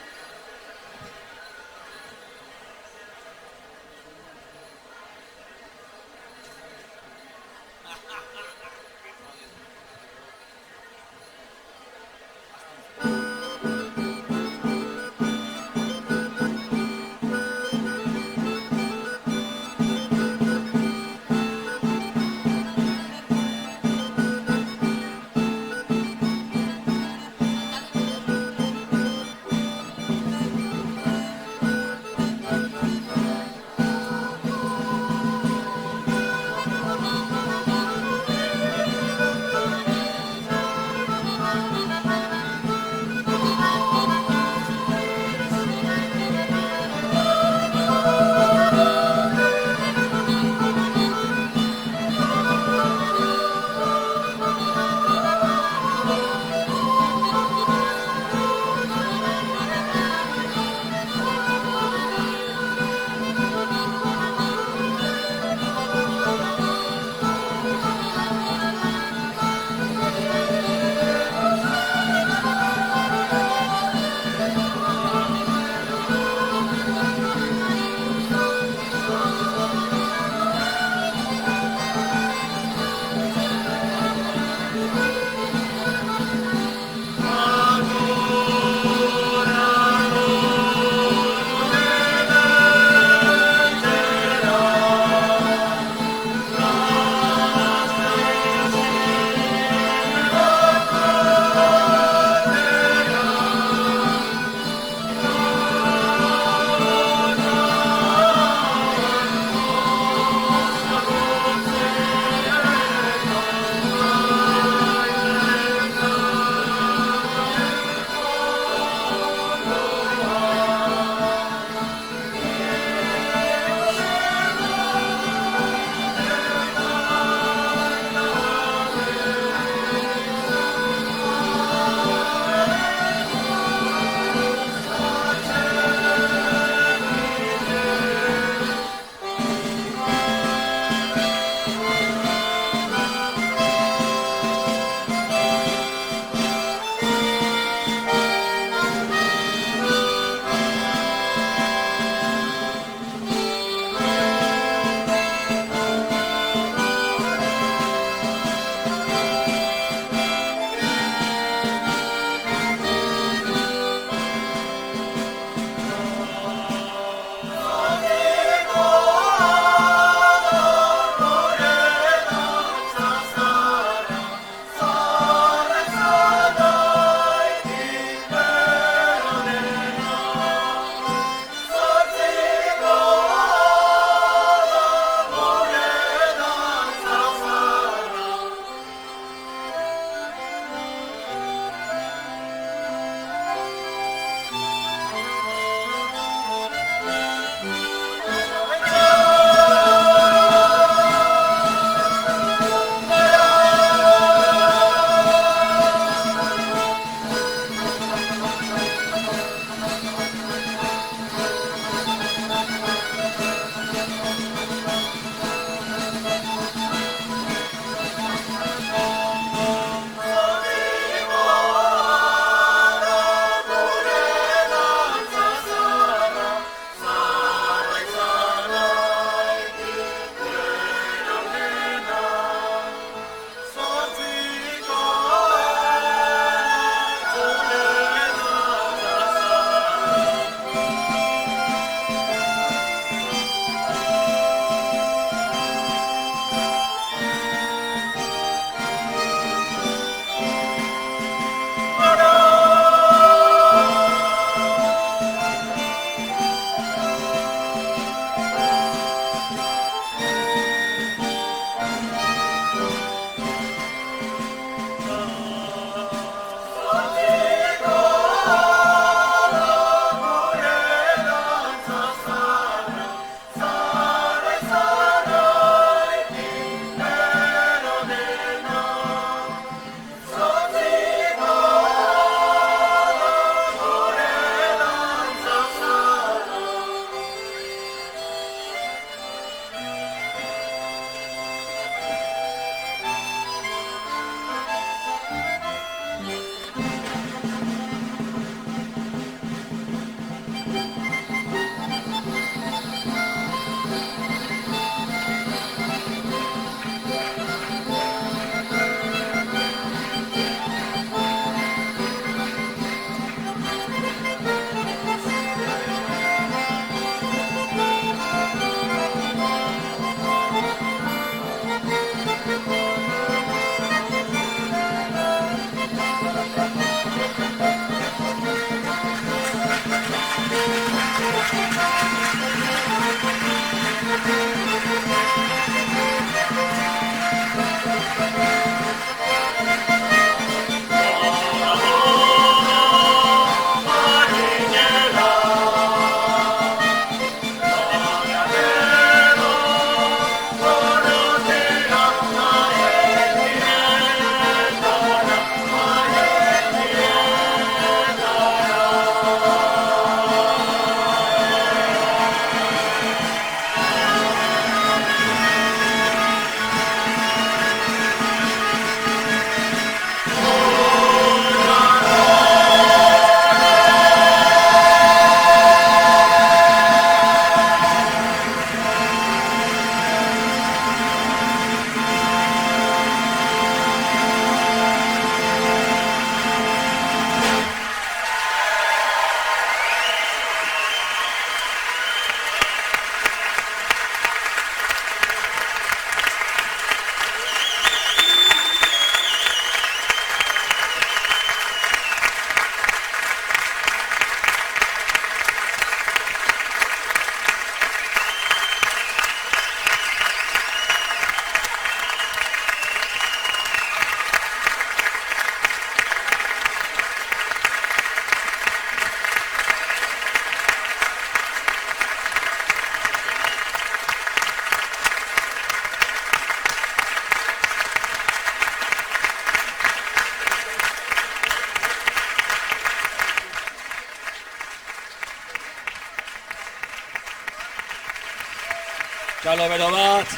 Txalo bero bat,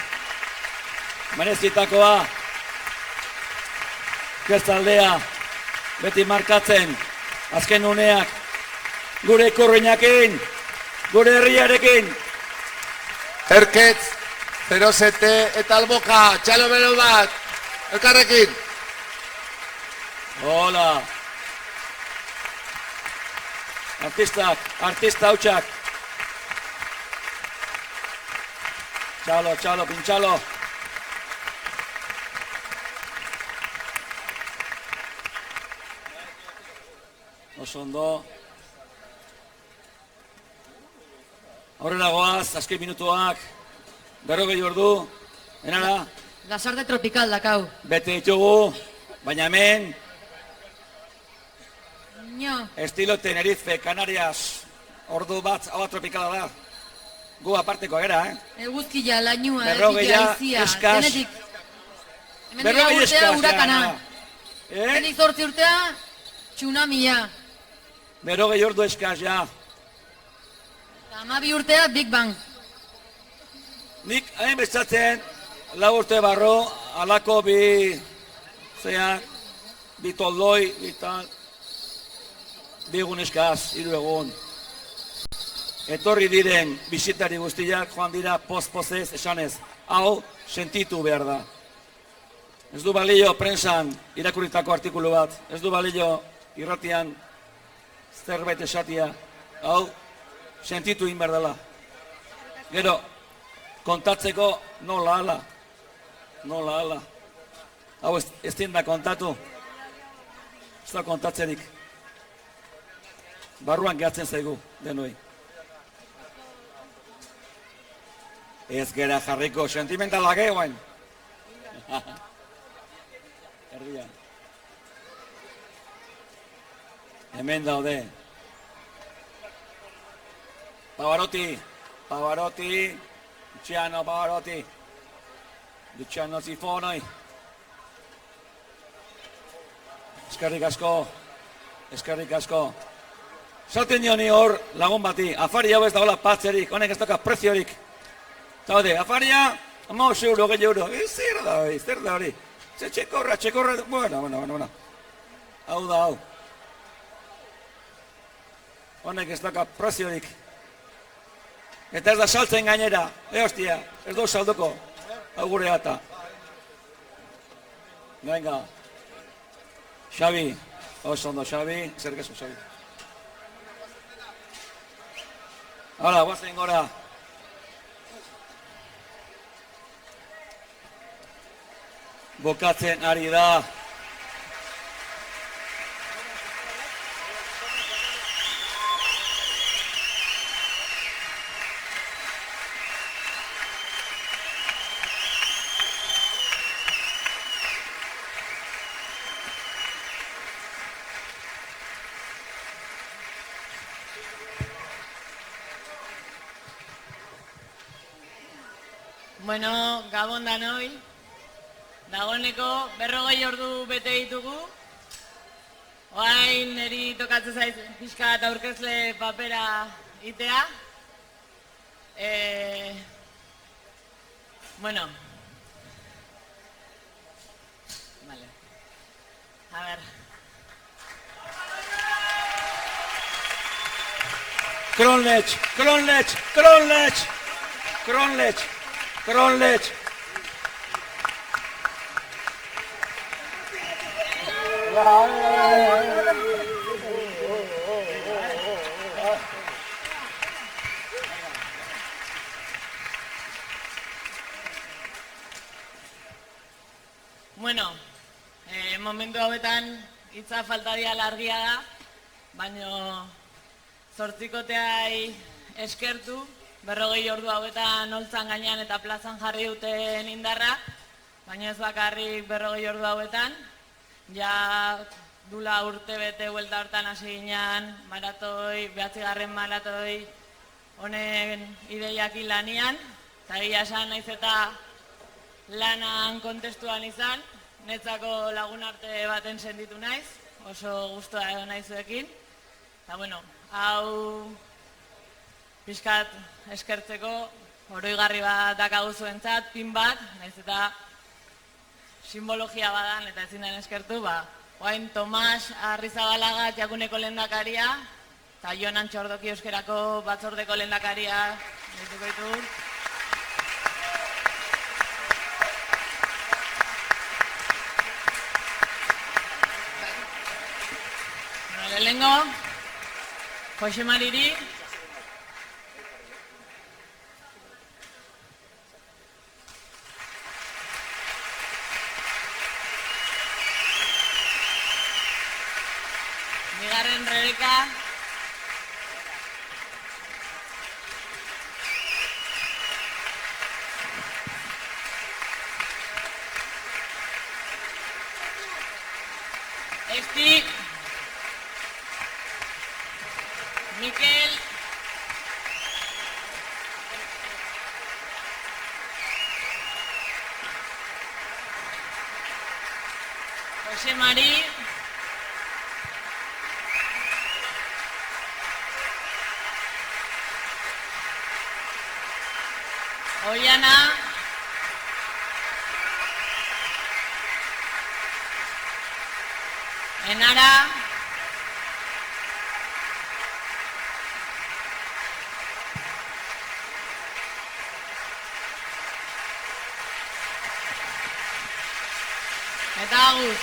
merezitakoa, kertzaldea, beti markatzen, azken uneak, gure ikurriñakin, gure herriarekin. Erketz, 07 eta alboka, txalo bero bat, elkarrekin. Hola. Artista hautsak. Txalo, pintxalo. Oso ondo. Aurrera goaz, azken minutuak. 40 ordu. Enara? Lasarte tropikal dakau. Bete ditugu, baina hemen. Nio. Estilo Tenerife, Canarias. Ordu bat, hau tropikala da. Gu aparteko gara, Eguzkia, lainua, aizia, eskas. Denetik. Hemen dira urtea urakana. Hemen 8 urtea, tsunamia. 40 ordu eskas, ja. 12 urtea, Big Bang. Nik hain bestatzen, 4 urte barro, alako bi toldoi, bi egun eskaz, 3 egun. Etorri diren bisitari guztiak joan dira poz-pozez esanez, hau sentitu behar da. Ez du balio prensan irakurritako artikulu bat, ez du balio irratian zerbait esatia, hau sentitu egin behar dela. Gero, kontatzeko nola ala. Hau ez da kontatu, ez da kontatzerik. Barruan gehatzen zaigu, denoi. Ez gera jarriko sentimentalak egoen. Erdia. Hemen daude. Pavarotti. Luciano Pavarotti. Luciano Sifonoi. Eskerrik asko. Zaten dioni hor lagun bati, afari hau ez dagoela patzerik, honek ez doka preziorik. Zaude, afaria, 15 euro, 20 euro. Zer da hori. Txekorra. Bueno. Hau. Honek ez doka preziorik. Eta ez da saltzen gainera. Hostia, ez dut salduko. Hau gure ata. Venga. Xabi. Oso ondo, Xabi. Zer gezu, Xabi. Hala, guazen gora. Bokatzen ari da. Bueno, gabon danoi. Dagoeneko 40 ordu bete ditugu. Oain niri tokatzen zaiz pixka eta aurkezle papera itea. Bueno. Vale. A ver. Kronlech, Kronlech, Kronlech, Kronlech, Kronlech. Bueno, momentu hauetan hitza faltadia largia da, baino zortzikoteai eskertu, 40 ordu hauetan holtzan gainean eta plazan jarri duten indarra, baina ez bakarrik 40 ordu hauetan, ja dula urte bete huelta hortan hasi ginean maratoi, 9. maratoi honen ideiakin lanian, eta egia esan naiz eta lanan kontestuan izan, netzako lagun arte baten senditu naiz, oso gustua edo naizuekin, eta bueno, hau pixkat eskertzeko oroigarri bat dakaguzuentzat, pin bat, naiz eta simbologia badan eta ezin den eskertu, oain Tomas Arrizabalaga Jakuneko lehendakaria eta Jon Antxordoki Euskerako batzordeko lehendakaria dituko ditu. Lehenengo, Jose Mariri, bigarren Rebeka, Esti, Mikel, Jose Mari, Oiana, Enara, eta Agus.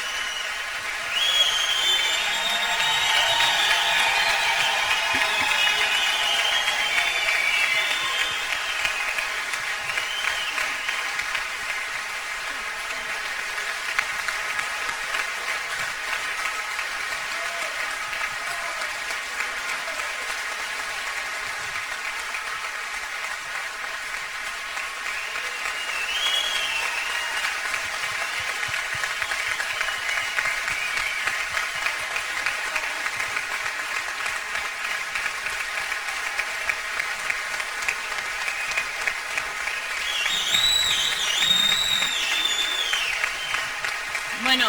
Bueno,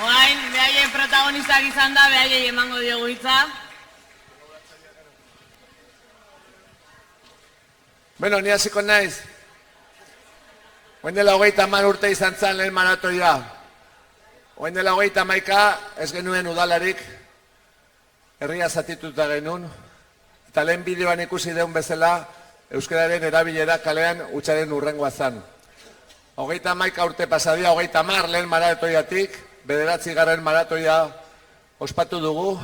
oain, behaien protagonistak izan da, behaiei emango diogu hitza. Bueno, ni hasiko naiz. Oain dela 30 urte izan zen lehen maratoia. Oain dela 31 ez genuen udalarik, herria zatituta genuen, eta lehen bideoan ikusi deun bezala, euskararen erabilera kalean hutsaren urrengoa zen. 31 urte pasadia, 30 lehen maratoiatik, 9. maratoia ospatu dugu.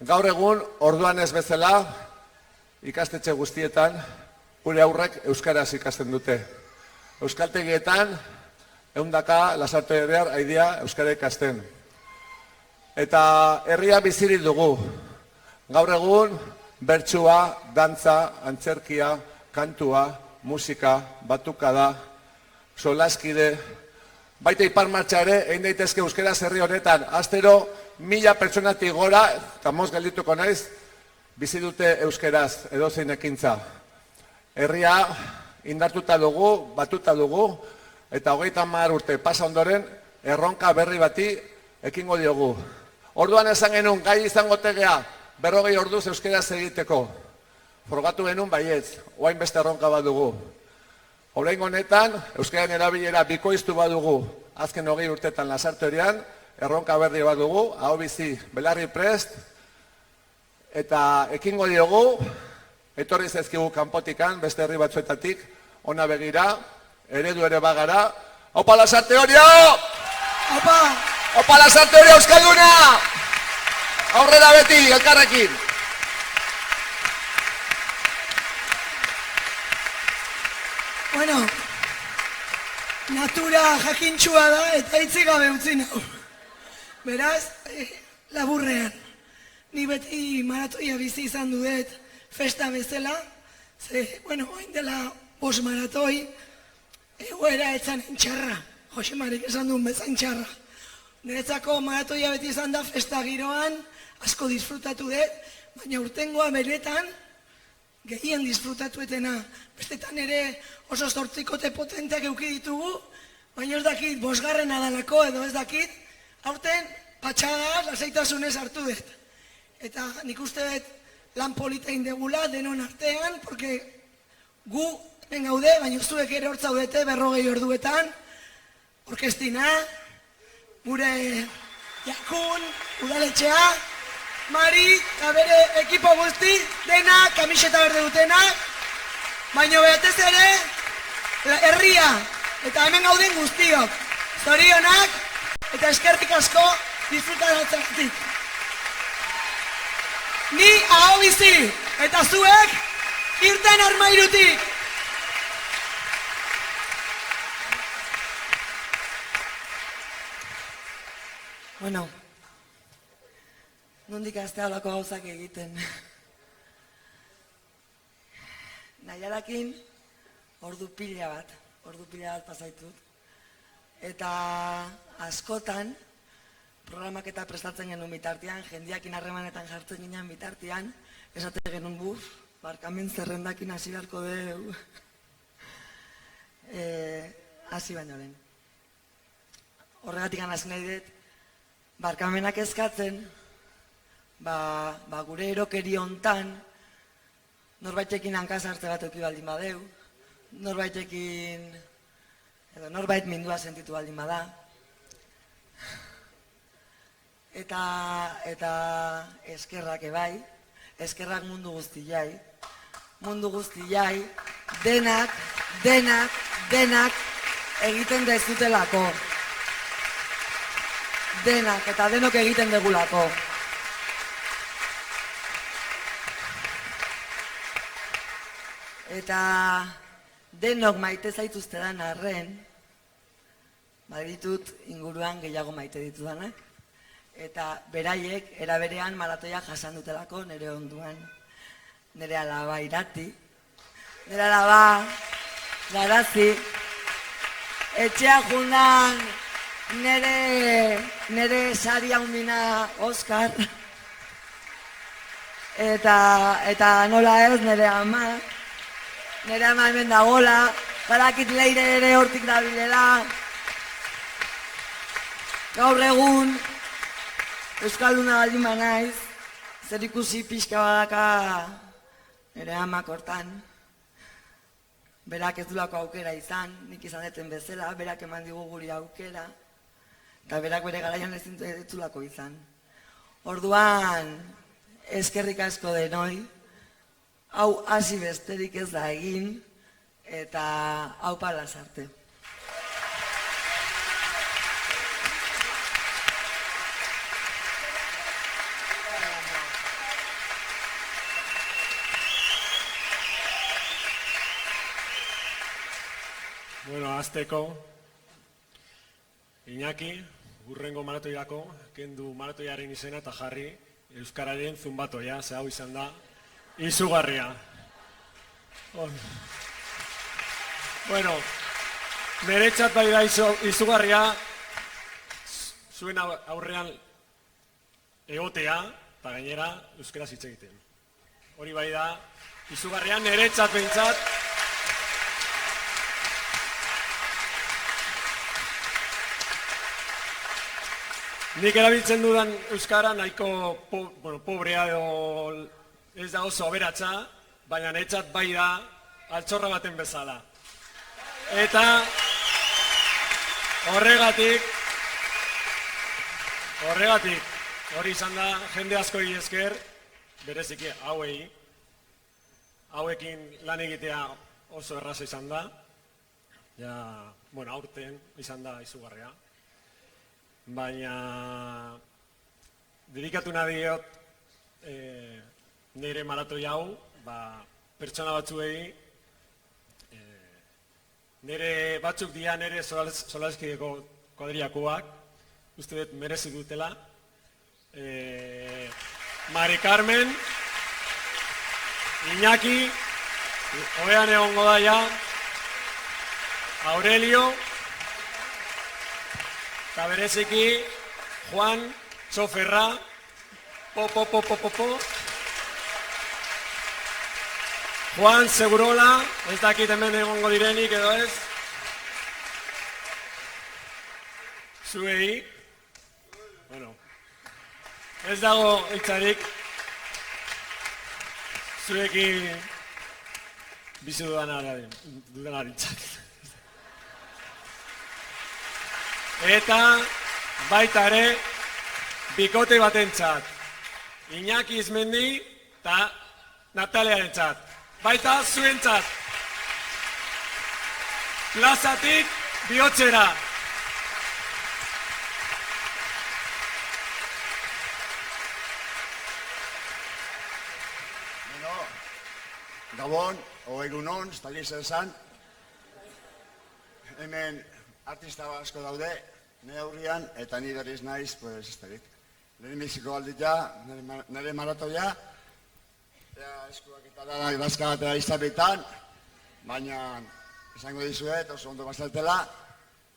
Gaur egun, orduan ez bezala, ikastetxe guztietan, gure aurrek euskaraz ikasten dute. Euskaltegietan, 100 Lasarte Herriar aidia euskara ikasten. Eta herria bizirik dugu. Gaur egun, bertsua, dantza, antzerkia, kantua, musika, batukada, solaskide, baita ipar martxa ere, egin daitezke euskeraz herri honetan, astero 1000 pertsonatik gora, eta moz geldituko naiz, bizi dute euskeraz edozein ekintza. Herria indartuta dugu, batuta dugu, eta 30 urte pasa ondoren, erronka berri bati ekingo diogu. Orduan esan genuen, gai izango tegea, 40 orduz euskeraz egiteko. Frogatu genuen baietz, oain beste erronka bat dugu. Oraingo honetan, euskararen erabilera bikoiztu badugu, azken 20 urtetan Lasarte horian, erronka berri bat dugu, hau bizi, belarri prest, eta ekingo diogu, etorri zaizkigu kanpotikan, beste herri batzuetatik, ona begira, eredu ere bagara. Aupa Lasarte horia! Aupa! Aupa Lasarte horia euskalduna! Aurrera beti, elkarrekin! Bueno, natura jakintxua da eta hitzik gabe utzi nau. Beraz, laburrean, ni beti maratoia bizi izan dudet festa bezala, ze, bueno, hain dela 5 maratoi, egoera etzan entxarra, Jose Marik esan duen bezan txarra. Niretzako maratoia beti izan da festa giroan, asko disfrutatu dut, baina urtengoa benetan, gehien disfrutatuetena. Bestetan ere oso zortzikote potenteak euki ditugu, baina ez dakit 5. adalako edo ez dakit, aurten patxada lasaitasunez hartu dut. Eta nik uste dut lan politein degula denon artean, porque gu hemen gaude, baina zuek ere hor zaudete 40 orduetan, orkestina, gure Jakun, udaletxea, Mari, eta bere ekipo guzti, dena, kamiseta berde dutenak, baina behatez ere, herria, eta hemen gauden guztiok, zorionak, eta eskerrik asko disfrutaratzeagatik. Ni aho bizi, eta zuek, irten Armairutik! Bueno, nondik azte halako gauzak egiten. Naiarakin ordu pila bat pasaitut. Eta askotan, programak eta prestatzen genuen bitartean, jendiakin harremanetan jartzen ginen bitartean, esate genuen buf, barkamen zerrendakin hasi beharko deu. Hasi baino lehen. Horregatik hasi nahi dut, barkamenak eskatzen, gure erokeri hontan, norbaitekin hankasartze bat euki baldin badeu, norbaitekin, edo norbait mindua sentitu baldin bada. Eta eskerrak ebai, eskerrak mundu guztiai, denak egiten dezutelako. Denak, eta denok egiten degulako. Eta denok maite zaituztedan arren, baditut inguruan gehiago maite ditudanak, eta beraiek eraberean maratoia jasan dutelako nire onduan. Nire alaba Irati, nire alaba Garazi, etxea jundan nire sari haundina Oskar, eta nola ez nire ama hemen dagola, barakit leire ere hortik dabilela. Gaur egun, euskalduna baldin banaiz, zer ikusi pixka badaka nire amak hortan. Berak ez dulako aukera izan, nik izan deten bezala, berak eman digu guri aukera, eta berak bere garaian ez dulako izan. Orduan, eskerrik asko denoi, hau hasi besterik ez da egin, eta aupa Lasarte. Bueno, azteko, Iñaki, hurrengo maratoiako, kendu maratoiaren izena eta jarri Euskararen zunbatoia, ze hau izan da, izugarria. Bueno, niretzat bai da izugarria, zuen aurrean egotea, eta gainera euskaraz hitz egiten. Hori bai da, izugarria niretzat behintzat, Nik erabiltzen dudan euskara nahiko pobrea edo ez da oso aberatsa, baina netzat bai da altxorra baten bezala. Eta horregatik, hori izan da jende askori esker, bereziki hauekin lan egitea oso erraza izan da. Aurten izan da izugarria. Baina dedikatu nahi diot nire maratoi hau pertsona batzuei, nire batzuk dira nire Solaskideko kuadrilakoak, uste dut merezi dutela. Mari Carmen, Iñaki, hobean egongo daia, Aurelio, eta bereziki Juan Txoferra, Juan Segurola, ez dakit hemen egongo direnik edo ez. Zuei, ez dago hitzarik, zuekin bizi dudanaritzat. Eta baita ere, bikote batentzat, Iñaki Izmendi eta Nataliarentzat. Baita zuentzat, plazatik bihotzera. Gabon, egunon, ez dakit zer esan. Hemen artista asko daude, nire aurrian, eta nire berriz naiz, ez dakit. Lehenbiziko alditea, nire maratoia, eskuak eta dara idazkatea izabitan, baina esango dizuet, oso ondo bazaltela,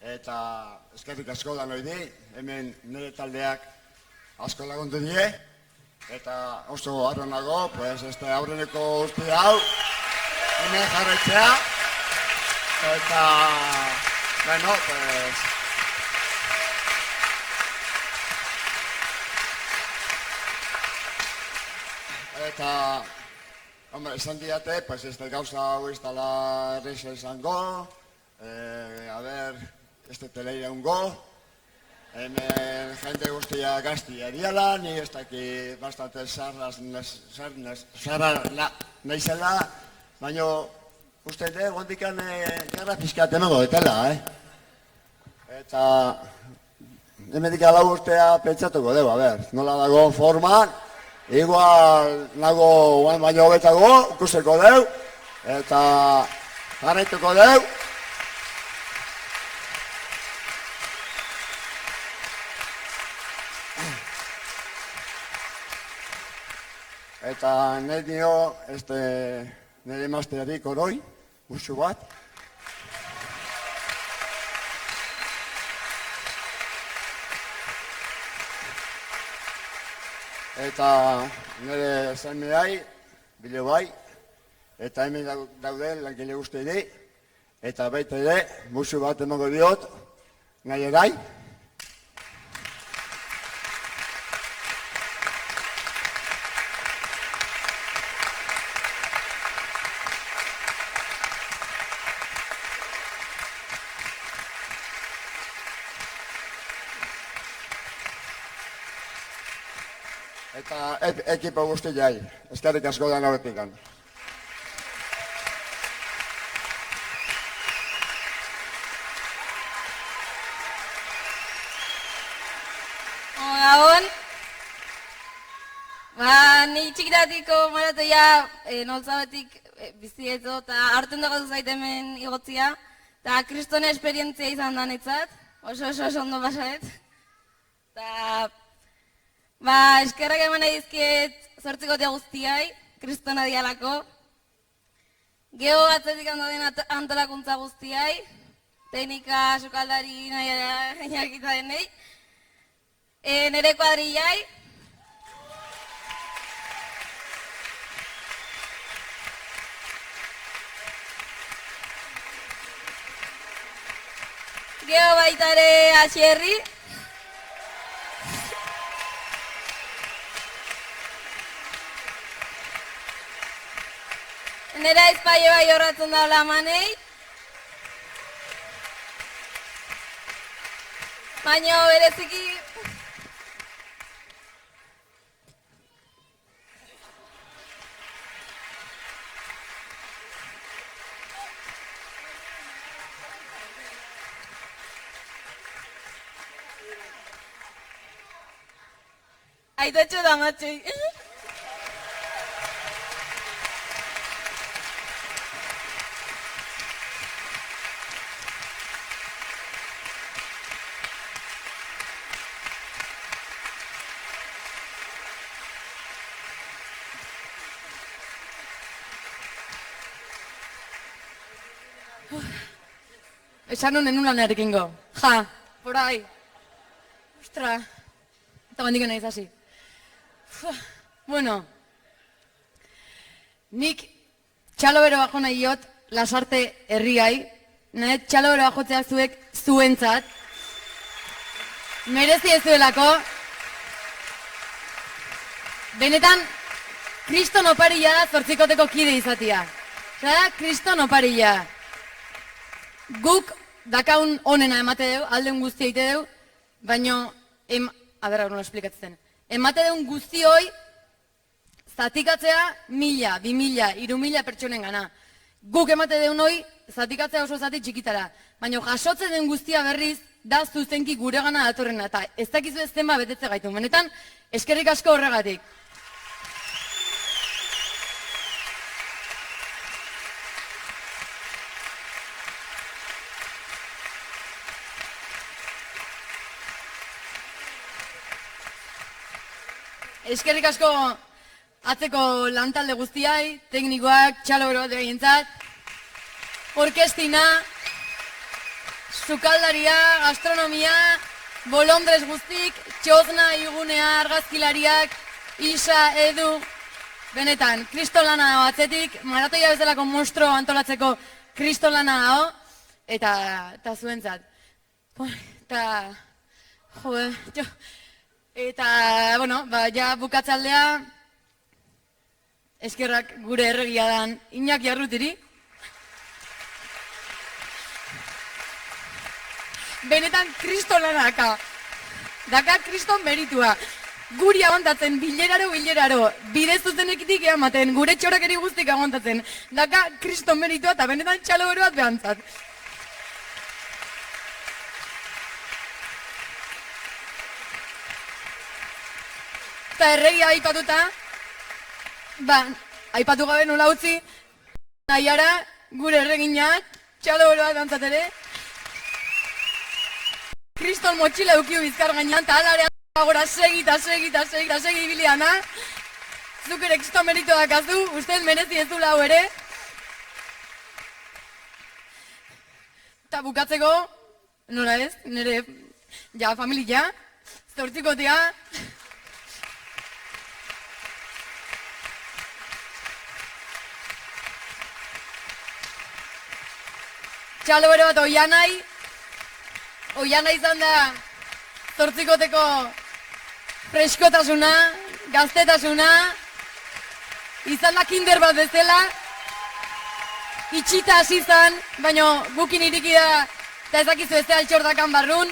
eta eskerrik asko da noidi, hemen nire taldeak asko lagundu die, eta oso harro nago, aurreneko urte hau, hemen jarretzea, eta, eta, esan diate, ez da gauza hau ez dela erreza izango, ez da teleira ungo, hemen jende guztia gaztia diala, ni ez daki bastante sarra naizela, baina uste de, gondikan garra pizkat emango detela, Eta hemendik lau urtea pentsatuko dugu, nola dago forman, igual nago baino hobetago, ikusiko dugu, eta jarraituko dugu. Eta nahi dio, nire emaztearik oroi, gutxu bat. Eta nire zainmeai, bile bai, eta hemen daude langile guzti ere, eta baita ere, gutxu bat emango diot, nahi erai. Eta ekipo guzti jai, eskerrik asko da nobetik. Gabon, ni txikitatiko maratoia noltzabetik bizi eto eta hartzen dago zait hemen igotzia, eta kristone esperientzia izan da netzat, oso ondo pasaet. Eskerrak eman nahi dizkiet zortzikotea guztiai, kristona dialako. Geho atzetik handoden antolakuntza guztiai, teknika sukaldari nahi jakitza denei. Nere kuadrillai. Geho baita ere Asierri. nera ezpaie bai horratzen da lamanei. Baina bereziki... Aitatxo da matxoi. Esan honen ulan errekingo. Ja, por ahí. Ostra. Eta bandik nahi hasi. Bueno. Nik txalo bero bajo nahi jot, lasarte herriai. Nahet txalo bero bajotzea zuek zuentzat. Merezi ez duelako. Benetan, kriston oparilla da zortzikoteko kide izatia. Zara, kriston oparilla. Guk dakaun onena emate deu, aldeun guztia ite deu, baino, a ber, nola esplikatzen. Emate deun guztioi, zatikatzea 1000, 2000, 3000 pertsonen gana. Guk emate deun hoi, zatikatzea oso zati txikitara. Baina jasotzen den guztia berriz, da zuzenki gure gana datorrena. Eta ez dakizu ez zenba betetze gaitu. Benetan, eskerrik asko horregatik. Eskerrik asko atzeko lantalde guztiai, teknikoak, txalo bero bat behintzat, orkestina, sukaldaria, gastronomia, bolondrez guztik, txozna, igunea, argazkilariak, Isa, Edu, benetan, kristolana dago atzetik, maratoia bezalako monstro antolatzeko kristolana dago, eta zuentzat. Eta, bueno, ja bukatzaldea, eskerrak gure erregia dan Iñaki Arrutiri. Benetan kristolana daka kriston meritua. Guri agontatzen bileraro, bidez zuzenekitik eamaten, gure txorakeri guztik agontatzen. Daka kriston meritua eta benetan txalo bero bat behantzat. Eta erregia aipatuta, aipatu gabe nola utzi, nahiara gure erregina, txalo bero bat behantzat ere. Kriston motxila eukiu bizkar gainean, eta alarean agora segi biliana. Zuk ere kriston meritu dakazu, ustez merezi ez du lau ere. Eta bukatzeko, nola ez, nire familia, zortzikotea. Txalo bero bat Oianai izan da zortzikoteko freskotasuna, gaztetasuna, izan da kinder bat bezala, itxita hasi izan, baina gukin iriki da, eta ezakizu ez da altxordakan barrun.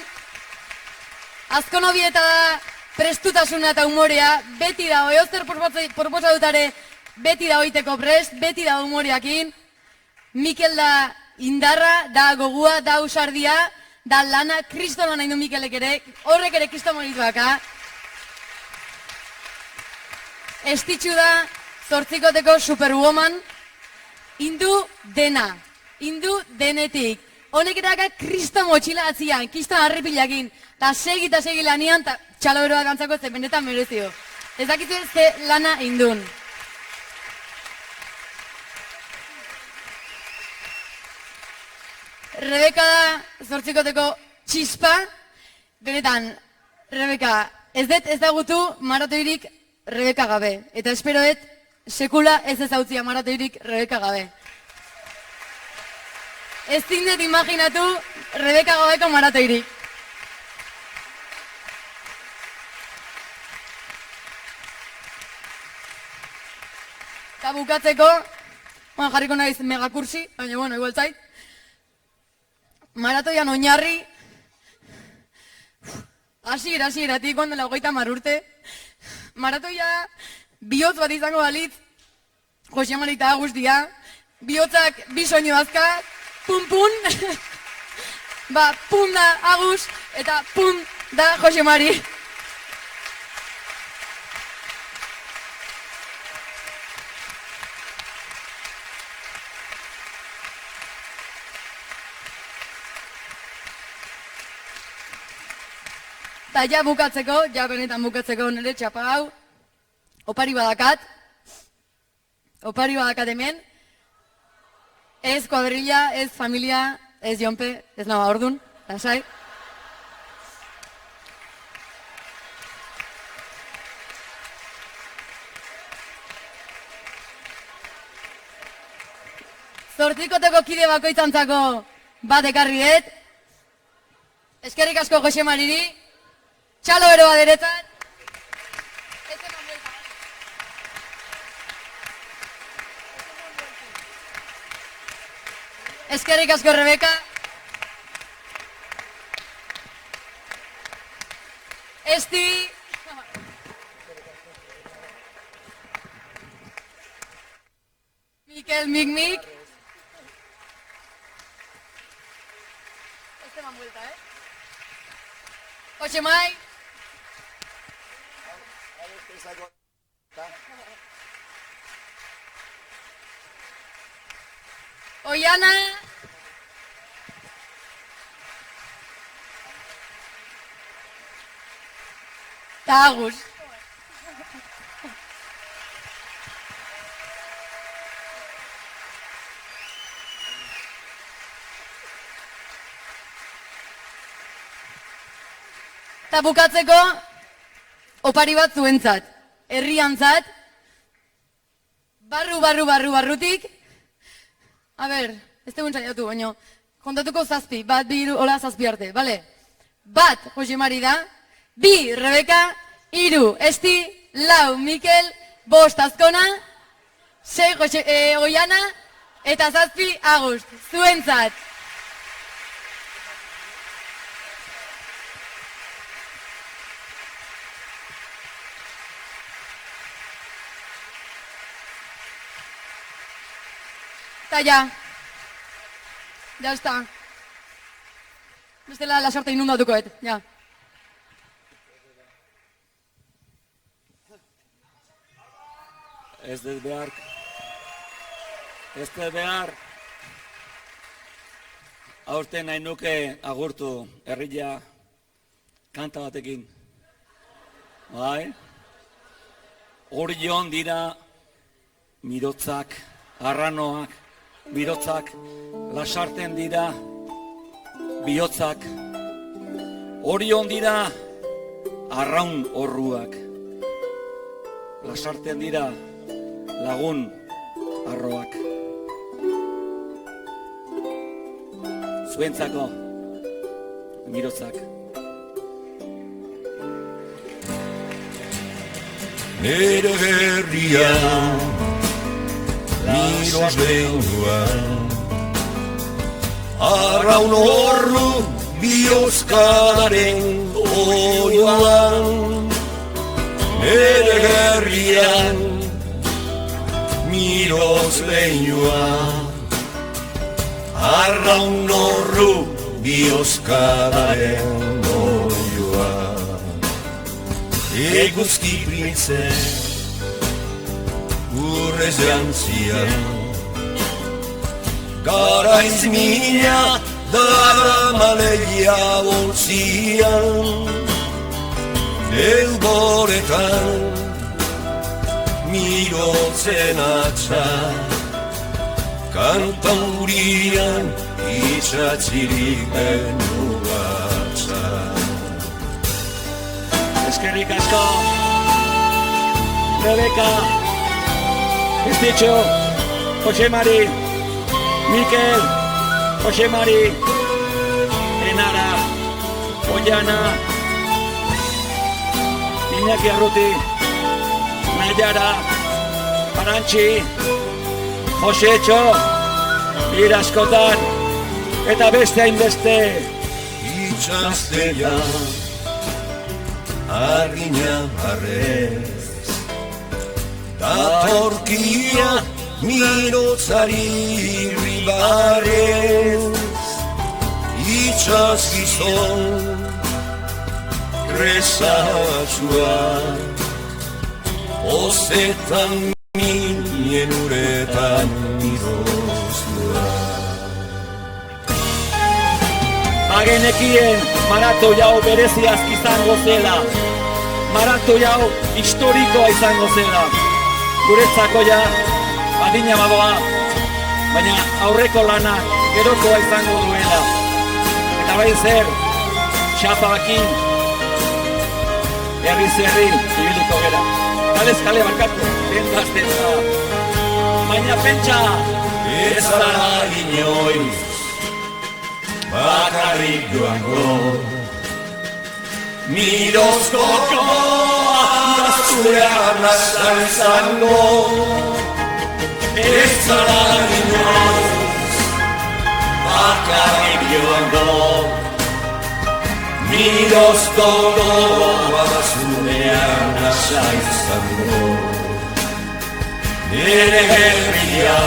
Azkonobi eta da prestutasuna eta humorea, beti da, eozer proposa dutare, beti da oiteko prest, beti da humoreakin. Mikel da indarra, da gogua, da usardia, da lana, kristola nahi du Mikelek ere, horrek ere kristo monituaka. Estitxu da, zortzikoteko superwoman, indu dena, indu denetik. Honek edaka kristo motxila atzian, kiston harripilakin, eta segi lanian, eta txalo beroak gantzako ze benetan merezio. Ez dakizu ze lana indun. Rebeka da zortzikoteko txispa, benetan, Rebeka, ez dagutu maratoirik Rebeka gabe, eta espero sekula ez ezautzia maratoirik Rebeka gabe. Ez zindet imaginatu Rebeka gabeko maratoirik. Eta bukatzeko, Jarriko naiz megakursi, baina bueno, igual zait. Maratoian oinarri, hasieratik ondela 30 urte. Maratoia bihotz bat izango balitz, Jose Mari eta Agustia, bihotzak bi soinu azka, pun, pun da Agus eta pun da Jose Mari. Eta ja benetan bukatzeko nire txapa hau, opari badakat hemen, ez kuadrilla, ez familia, ez jonpe, ez naba ordun, lasai. Zortzikoteko kide bakoitzantzako bat ekarri dut. Eskerrik asko Jose Mariri. Txalo ero baderetzat. Eskerrik asko Rebeka. Esti. Mikel Mik. Este man vuelta, Jose Mai. Oiana. Ta Agus. Ta bukatzeko opari bat zuentzat, herriantzat, barrutik. A ber, ez tegun saiatu, baina kontatuko 7, 1, 2, 3, hola 7 arte, bale? 1 Jose Mari da, 2 Rebeka, 3 Esti, 4 Mikel, 5 Azkona, 6 Oiana, eta 7 Agust, zuentzat. Eta ya está. Bestela lasarte inundatukoet, ja. Ez dut behar. Aurten nahi nuke agurtu herria kanta batekin. Bai? Orion dira mirotzak, arranoak, birotzak, lasarten dira, bihotzak, orion dira, arraun horruak, lasarten dira, lagun arroak. Zuentzako, mirotzak. Nere herrian, miros lehioan, arraun horru bihozkaren oioan. Nere herrian, miros lehioan, arraun horru bihozkaren oioan. Eguzki printzen urrez jantzian, garaiz mina daramaleia ontzian, denboretan mirotzen atza, kantaurian itxatzirik benugatza. Eskerrik asko, Rebeka, Estitxo, Jose Mari, Mikel, Jose Mari, Enara, Oiana, Iñaki Arruti, Nayara, Arantxi, Josetxo, iraskotan, eta beste hainbeste. Itxastea, argina barrez, datorkia mirotzari ribarez, itxasgizon, kresatsua, ozetan minen uretan irozua. Bagenekien maratoi hau bereziaz izango zela, maratoi hau historikoa izango zela. Guretzako ja, adina badoa, baina aurreko lana gerokoa izango duela. Eta bai zer, xapabakin, herri ibiliko gera. Kalez kale barkatu, dentaz, baina pentsa, ez da inoiz, bakarrik joango, mirozkokoa zure arnazan izango, ez zara inoiz, bakarrik joango, mirozkokoa zure arnazan izango, nire herria,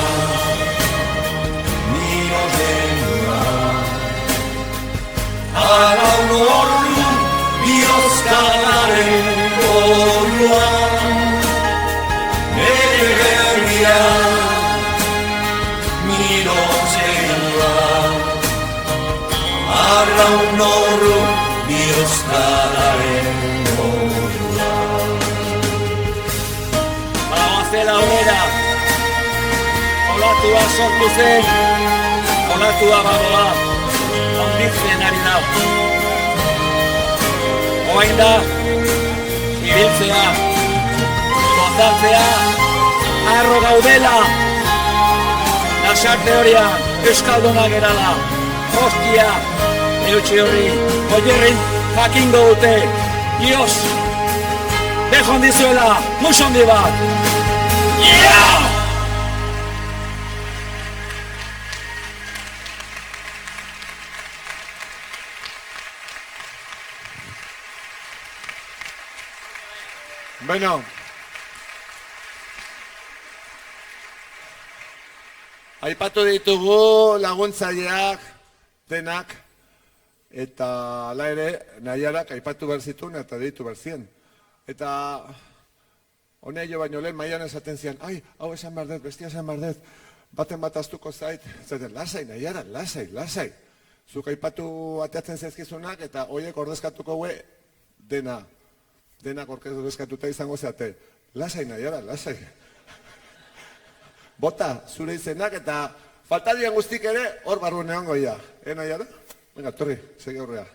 Arraun orru, biozkalaren orruan, nere herria, mirotzeua. Arraun orru, biozkalaren orruan. Bagoazela horrela, olatua sortu zen, olatua bagoa. Onditzen ari da. Oain da, ibiltzea, gozatzea, harro gaudela. Lasarte horian, euskalduna gerala. Hostia, eutxi horri, oierrin jakingo dute. Dios, dejon dizuela, musondi bat. Yeah! Bueno, aipatu ditugu laguntzaileak denak, eta hala ere Naiarak aipatu behar zituen eta deitu behar zien. Eta honea jo baino lehen maian esaten zian, ai, hau esan behar dut, bestia esan behar dut, baten bat aztuko zait, zaten, lasai Naiara, lasai, lasai. Zuk aipatu ateatzen zezkizunak eta horiek ordezkatuko gue dena. Denak ordezkatuta izango zeate. Lasai Naiara, lasai. Bota, zure izenak eta faltadien guztik ere hor barruen egon goia. Naiara? Venga, torri, segi aurrea.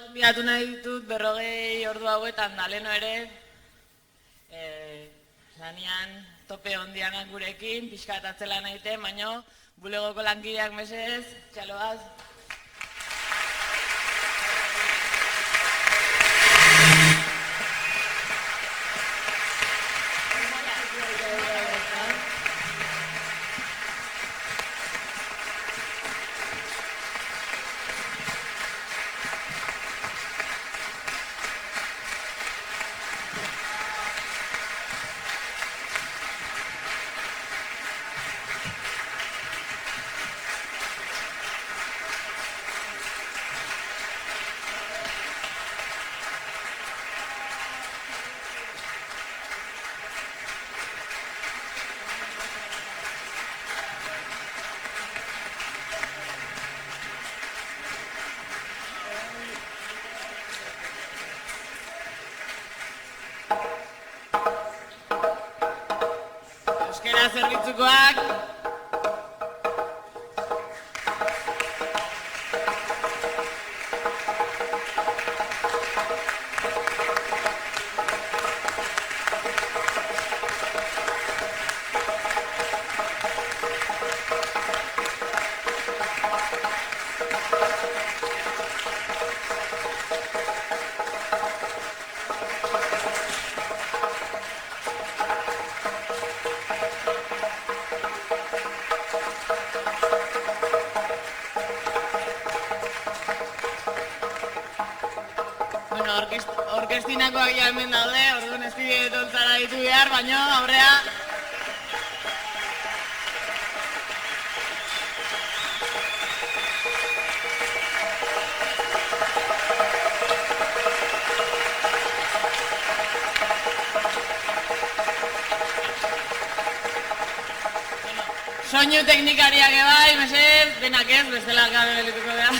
Gonbidatu nahi ditut 40 ordu hauetan daleno ere, lanean tope hondianak gurekin, pixka bat atzela nahiten, baino bulegoko lankideak mesedez, txaloaz. Euskara zerbitzukoak. destinakoak ja hemen daude, orduan ez ontzara ditu behar, baina aurrea... Soinu teknikariak ebai, mesez, denak ez, bestela gabe gelituko da.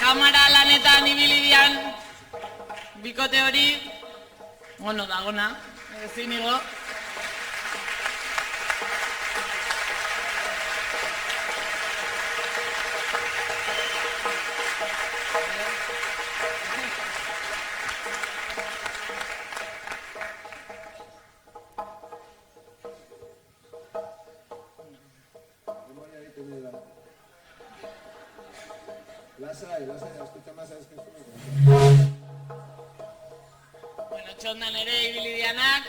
Kamara lanetan ibili dian bikote hori, ono dagona, ezin igo. Lasai, eskucha más ez Bueno, txondan ere ibili dianak.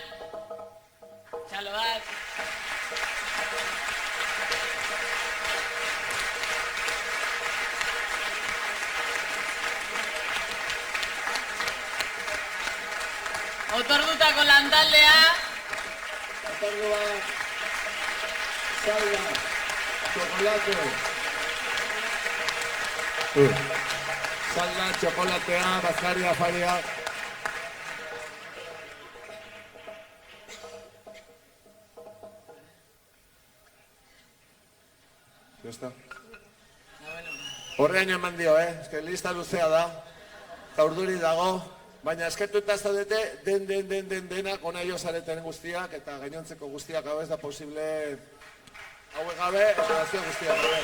Txalo bat. Otordutako lantaldea. Otordua, salda, chocolate. Salda, chokolatea, bazkaria, faria. Horrean eman dio, eske lista luzea da, eta urduri dago, baina esketuta ez daudete denak ona jo zareten guztiak, eta gainontzeko guztiak hau ez da posible hauek gabe, eta gazio guztiak gabe.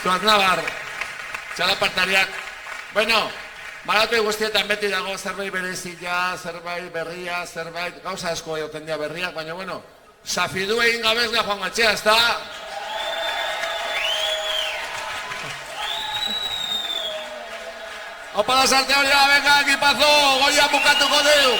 Zuaznabar, txalapartariak, bueno, maratoi guztietan beti dago zerbait berezia, zerbait berria, zerbait, gauza asko egoten dira berriak, baina bueno, safidu egin gabez da Juan Gatxea, ez da? Opa da sarte hori, venga, ekipazo, goia bukatuko deu!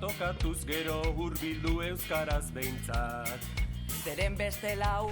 tokatuz gero hurbildu euskaraz behintzat. Zeren beste lau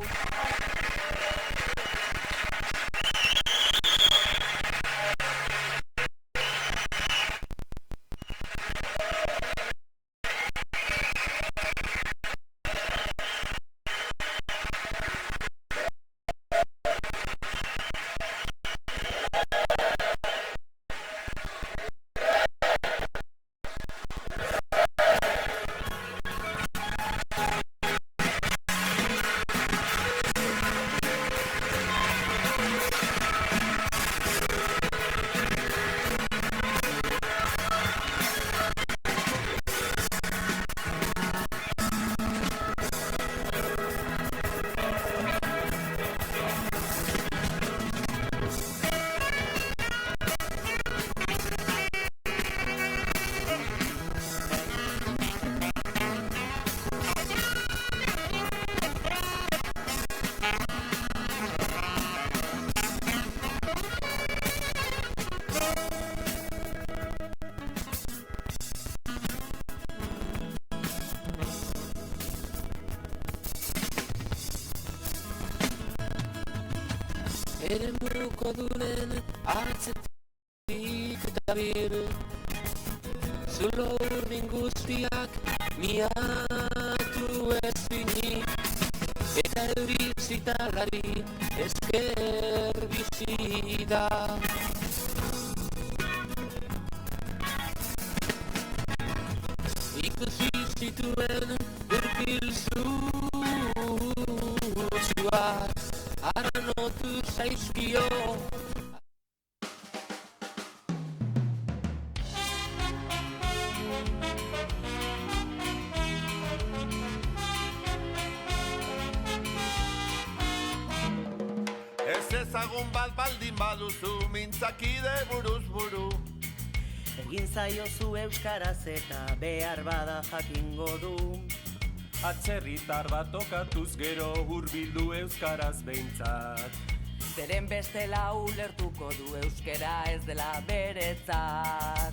eremuko dunen atzetik dabil. Zulo urdin guztiak miatu ezinik, eta euri zitalari esker bizi da. Ikusi zituen gurpil zutsuak, aranotu zaizkio. Ez ezagun bat baldin baduzu mintzakide buruz buru. Egin zaiozu euskaraz eta behar bada jakingo du. Atzerritar bat tokatuz gero hurbildu euskaraz behintzat. Zeren bestela ulertuko du euskera ez dela beretzat.